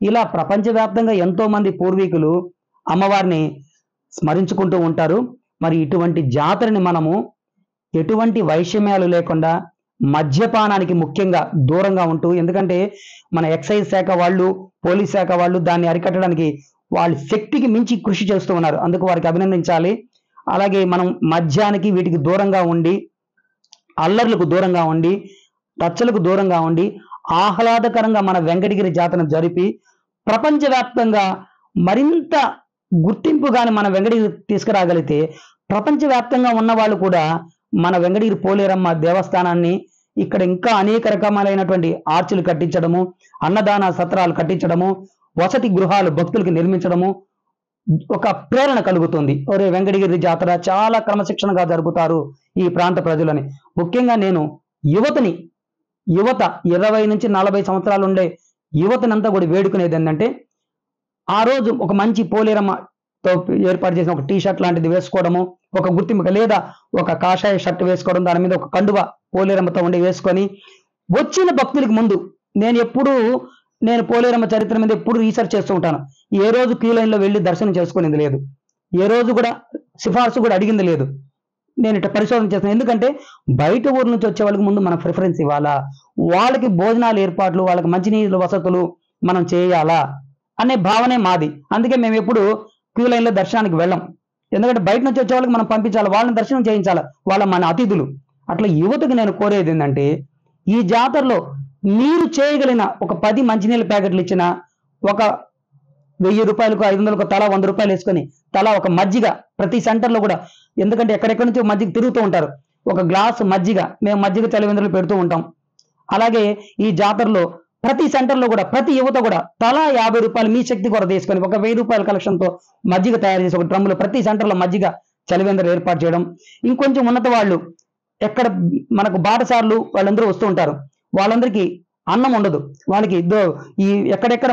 S1: ఇలా ప్రపంచవ్యాప్తంగా ఎంతో మంది పూర్వీకులు అమ్మవారిని స్మరించుకుంటూ ఉంటారు. మరి ఇటువంటి జాతరని మనము ఎటువంటి వైషమ్యాలు లేకుండా మద్యపానానికి ముఖ్యంగా దూరంగా ఉంటూ, ఎందుకంటే మన ఎక్సైజ్ శాఖ వాళ్ళు పోలీస్ శాఖ వాళ్ళు దాన్ని అరికట్టడానికి వాళ్ళ శక్తికి మించి కృషి చేస్తూ ఉన్నారు. అందుకు వారికి అభినందించాలి. అలాగే మనం మద్యానికి వీటికి దూరంగా ఉండి అల్లర్లకు దూరంగా ఉండి రచ్చలకు దూరంగా ఉండి ఆహ్లాదకరంగా మన వెంకటగిరి జాతరను జరిపి ప్రపంచవ్యాప్తంగా మరింత గుర్తింపుగాని మన వెంకటగిరి తీసుకురాగలిగితే ప్రపంచవ్యాప్తంగా ఉన్న వాళ్ళు కూడా మన వెంకటగిరి పోలేరమ్మ దేవస్థానాన్ని ఇక్కడ ఇంకా అనేక రకములైనటువంటి ఆర్చులు కట్టించడము, అన్నదాన సత్రాలు కట్టించడము, వసతి గృహాలు భక్తులకి నిర్మించడము ఒక ప్రేరణ కలుగుతుంది. ఒరే వెంకటగిరి జాతర చాలా క్రమశిక్షణగా జరుపుతారు ఈ ప్రాంత ప్రజలని. ముఖ్యంగా నేను యువత 20 నుంచి 40 సంవత్సరాలు ఉండే యువతనంతా కూడా వేడుకునేది ఏంటంటే ఆ రోజు ఒక మంచి పోలేరమ్మతో ఏర్పాటు చేసిన ఒక టీ షర్ట్ లాంటిది వేసుకోవడము, ఒక గుర్తింపు లేదా ఒక కాషాయ షర్ట్ వేసుకోవడం, దాని మీద ఒక కండువ పోలేరమ్మతో ఉండి వేసుకొని వచ్చిన భక్తులకి ముందు నేను పోలేరమ్మ చరిత్ర మీద ఎప్పుడు రీసెర్చ్ చేస్తూ ఉంటాను. ఏ రోజు క్యూ లైన్లో వెళ్ళి దర్శనం చేసుకునేది లేదు, ఏ రోజు కూడా సిఫార్సు కూడా అడిగింది లేదు. నేను ఇట్లా పరిశోధన చేస్తాను. ఎందుకంటే బయట ఊరు నుంచి వచ్చే వాళ్ళకి ముందు మనం ప్రిఫరెన్స్ ఇవ్వాలా, వాళ్ళకి భోజనాలు ఏర్పాట్లు, వాళ్ళకి మంచినీళ్ళ వసతులు మనం చేయాలా అనే భావనే మాది. అందుకే మేము ఎప్పుడు క్యూ లైన్లో దర్శనానికి వెళ్ళాం. ఎందుకంటే బయట నుంచి వచ్చే వాళ్ళకి మనం పంపించాలి, వాళ్ళని దర్శనం చేయించాలి, వాళ్ళ మన అతిథులు. అట్లా యువతకి నేను కోరేది ఏంటంటే ఈ జాతరలో మీరు చేయగలిగిన ఒక 10 మంచినీళ్ళ ప్యాకెట్లు ఇచ్చిన, ఒక 1000 రూపాయలకు 500కు తలా 100 రూపాయలు వేసుకొని తలా ఒక మజ్జిగ ప్రతి సెంటర్లో కూడా, ఎందుకంటే ఎక్కడెక్కడి నుంచి మజ్జిగ తిరుగుతూ ఉంటారు, ఒక గ్లాసు మజ్జిగ మేము మజ్జిగ చలివేంద్రలు పెడుతూ ఉంటాం. అలాగే ఈ జాతరలో ప్రతి సెంటర్లో కూడా ప్రతి యువత కూడా తలా 50 రూపాయలు మీ శక్తి కొర తీసుకొని ఒక 1000 రూపాయల కలెక్షన్తో మజ్జిగ తయారు చేసి ఒక డ్రమ్ములో ప్రతి సెంటర్లో మజ్జిగ చలివేంద్రలు ఏర్పాటు చేయడం. ఇంకొంచెం ఉన్నత వాళ్ళు ఎక్కడ మనకు బాటసార్లు వాళ్ళందరూ వస్తూ ఉంటారు, వాళ్ళందరికీ అన్నం ఉండదు, వాళ్ళకి ఈ ఎక్కడెక్కడ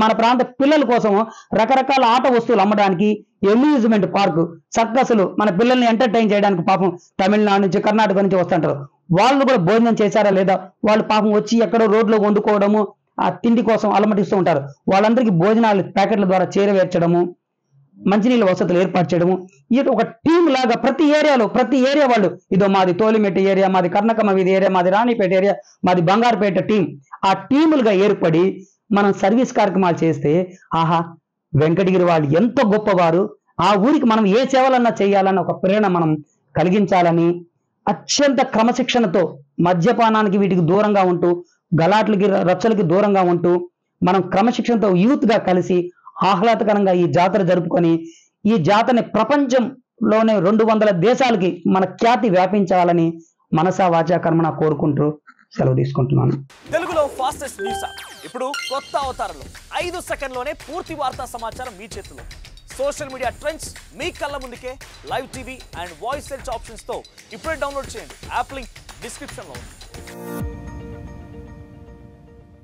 S1: మన ప్రాంత పిల్లల కోసం రకరకాల ఆట వస్తువులు అమ్మడానికి అమ్యూజ్మెంట్ పార్కు సర్కస్లు మన పిల్లల్ని ఎంటర్టైన్ చేయడానికి పాపం తమిళనాడు నుంచి కర్ణాటక నుంచి వస్తుంటారు. వాళ్ళు కూడా భోజనం చేశారా లేదా, వాళ్ళు పాపం వచ్చి ఎక్కడో రోడ్లో వండుకోవడము ఆ తిండి కోసం అలమటిస్తూ ఉంటారు. వాళ్ళందరికీ భోజనాలు ప్యాకెట్ల ద్వారా చేరవేర్చడము, మంచినీళ్ళ వసతులు ఏర్పాటు చేయడము, ఇది ఒక టీం లాగా ప్రతి ఏరియా వాళ్ళు, ఇదో మాది తోలిమెట్టి ఏరియా, మాది కర్ణకమ్మ వీధి ఏరియా, మాది రాణిపేట ఏరియా, మాది బంగారుపేట టీం, ఆ టీములుగా ఏర్పడి మనం సర్వీస్ కార్యక్రమాలు చేస్తే ఆహా వెంకటగిరి వాళ్ళు ఎంత గొప్పవారు, ఆ ఊరికి మనం ఏ సేవలన్నా చేయాలన్న ఒక ప్రేరణ మనం కలిగించాలని అత్యంత క్రమశిక్షణతో మద్యపానానికి వీటికి దూరంగా ఉంటూ గలాట్లకి రచ్చలకి దూరంగా ఉంటూ మనం క్రమశిక్షణతో యూత్గా కలిసి ఆహ్లాదకరంగా ఈ జాతర జరుపుకొని ఈ జాతరని ప్రపంచంలోనే 200 దేశాలకి మన ఖ్యాతి వ్యాపించాలని మనసా వాచా కర్మణ కోరుకుంటూ సెలవు తీసుకుంటున్నాను.
S2: తెలుగులో ఫాస్టెస్ట్ న్యూస్ ఇప్పుడు కొత్త అవతారంలో 5 సెకండ్లోనే పూర్తి వార్తా సమాచారం మీ చేతిలో. సోషల్ మీడియా ట్రెండ్స్ మీ కళ్ళ ముందుకే live TV and voice search options తో ఇప్పుడే డౌన్లోడ్ చేయండి. యాప్ లింక్ డిస్క్రిప్షన్ లో ఉంది.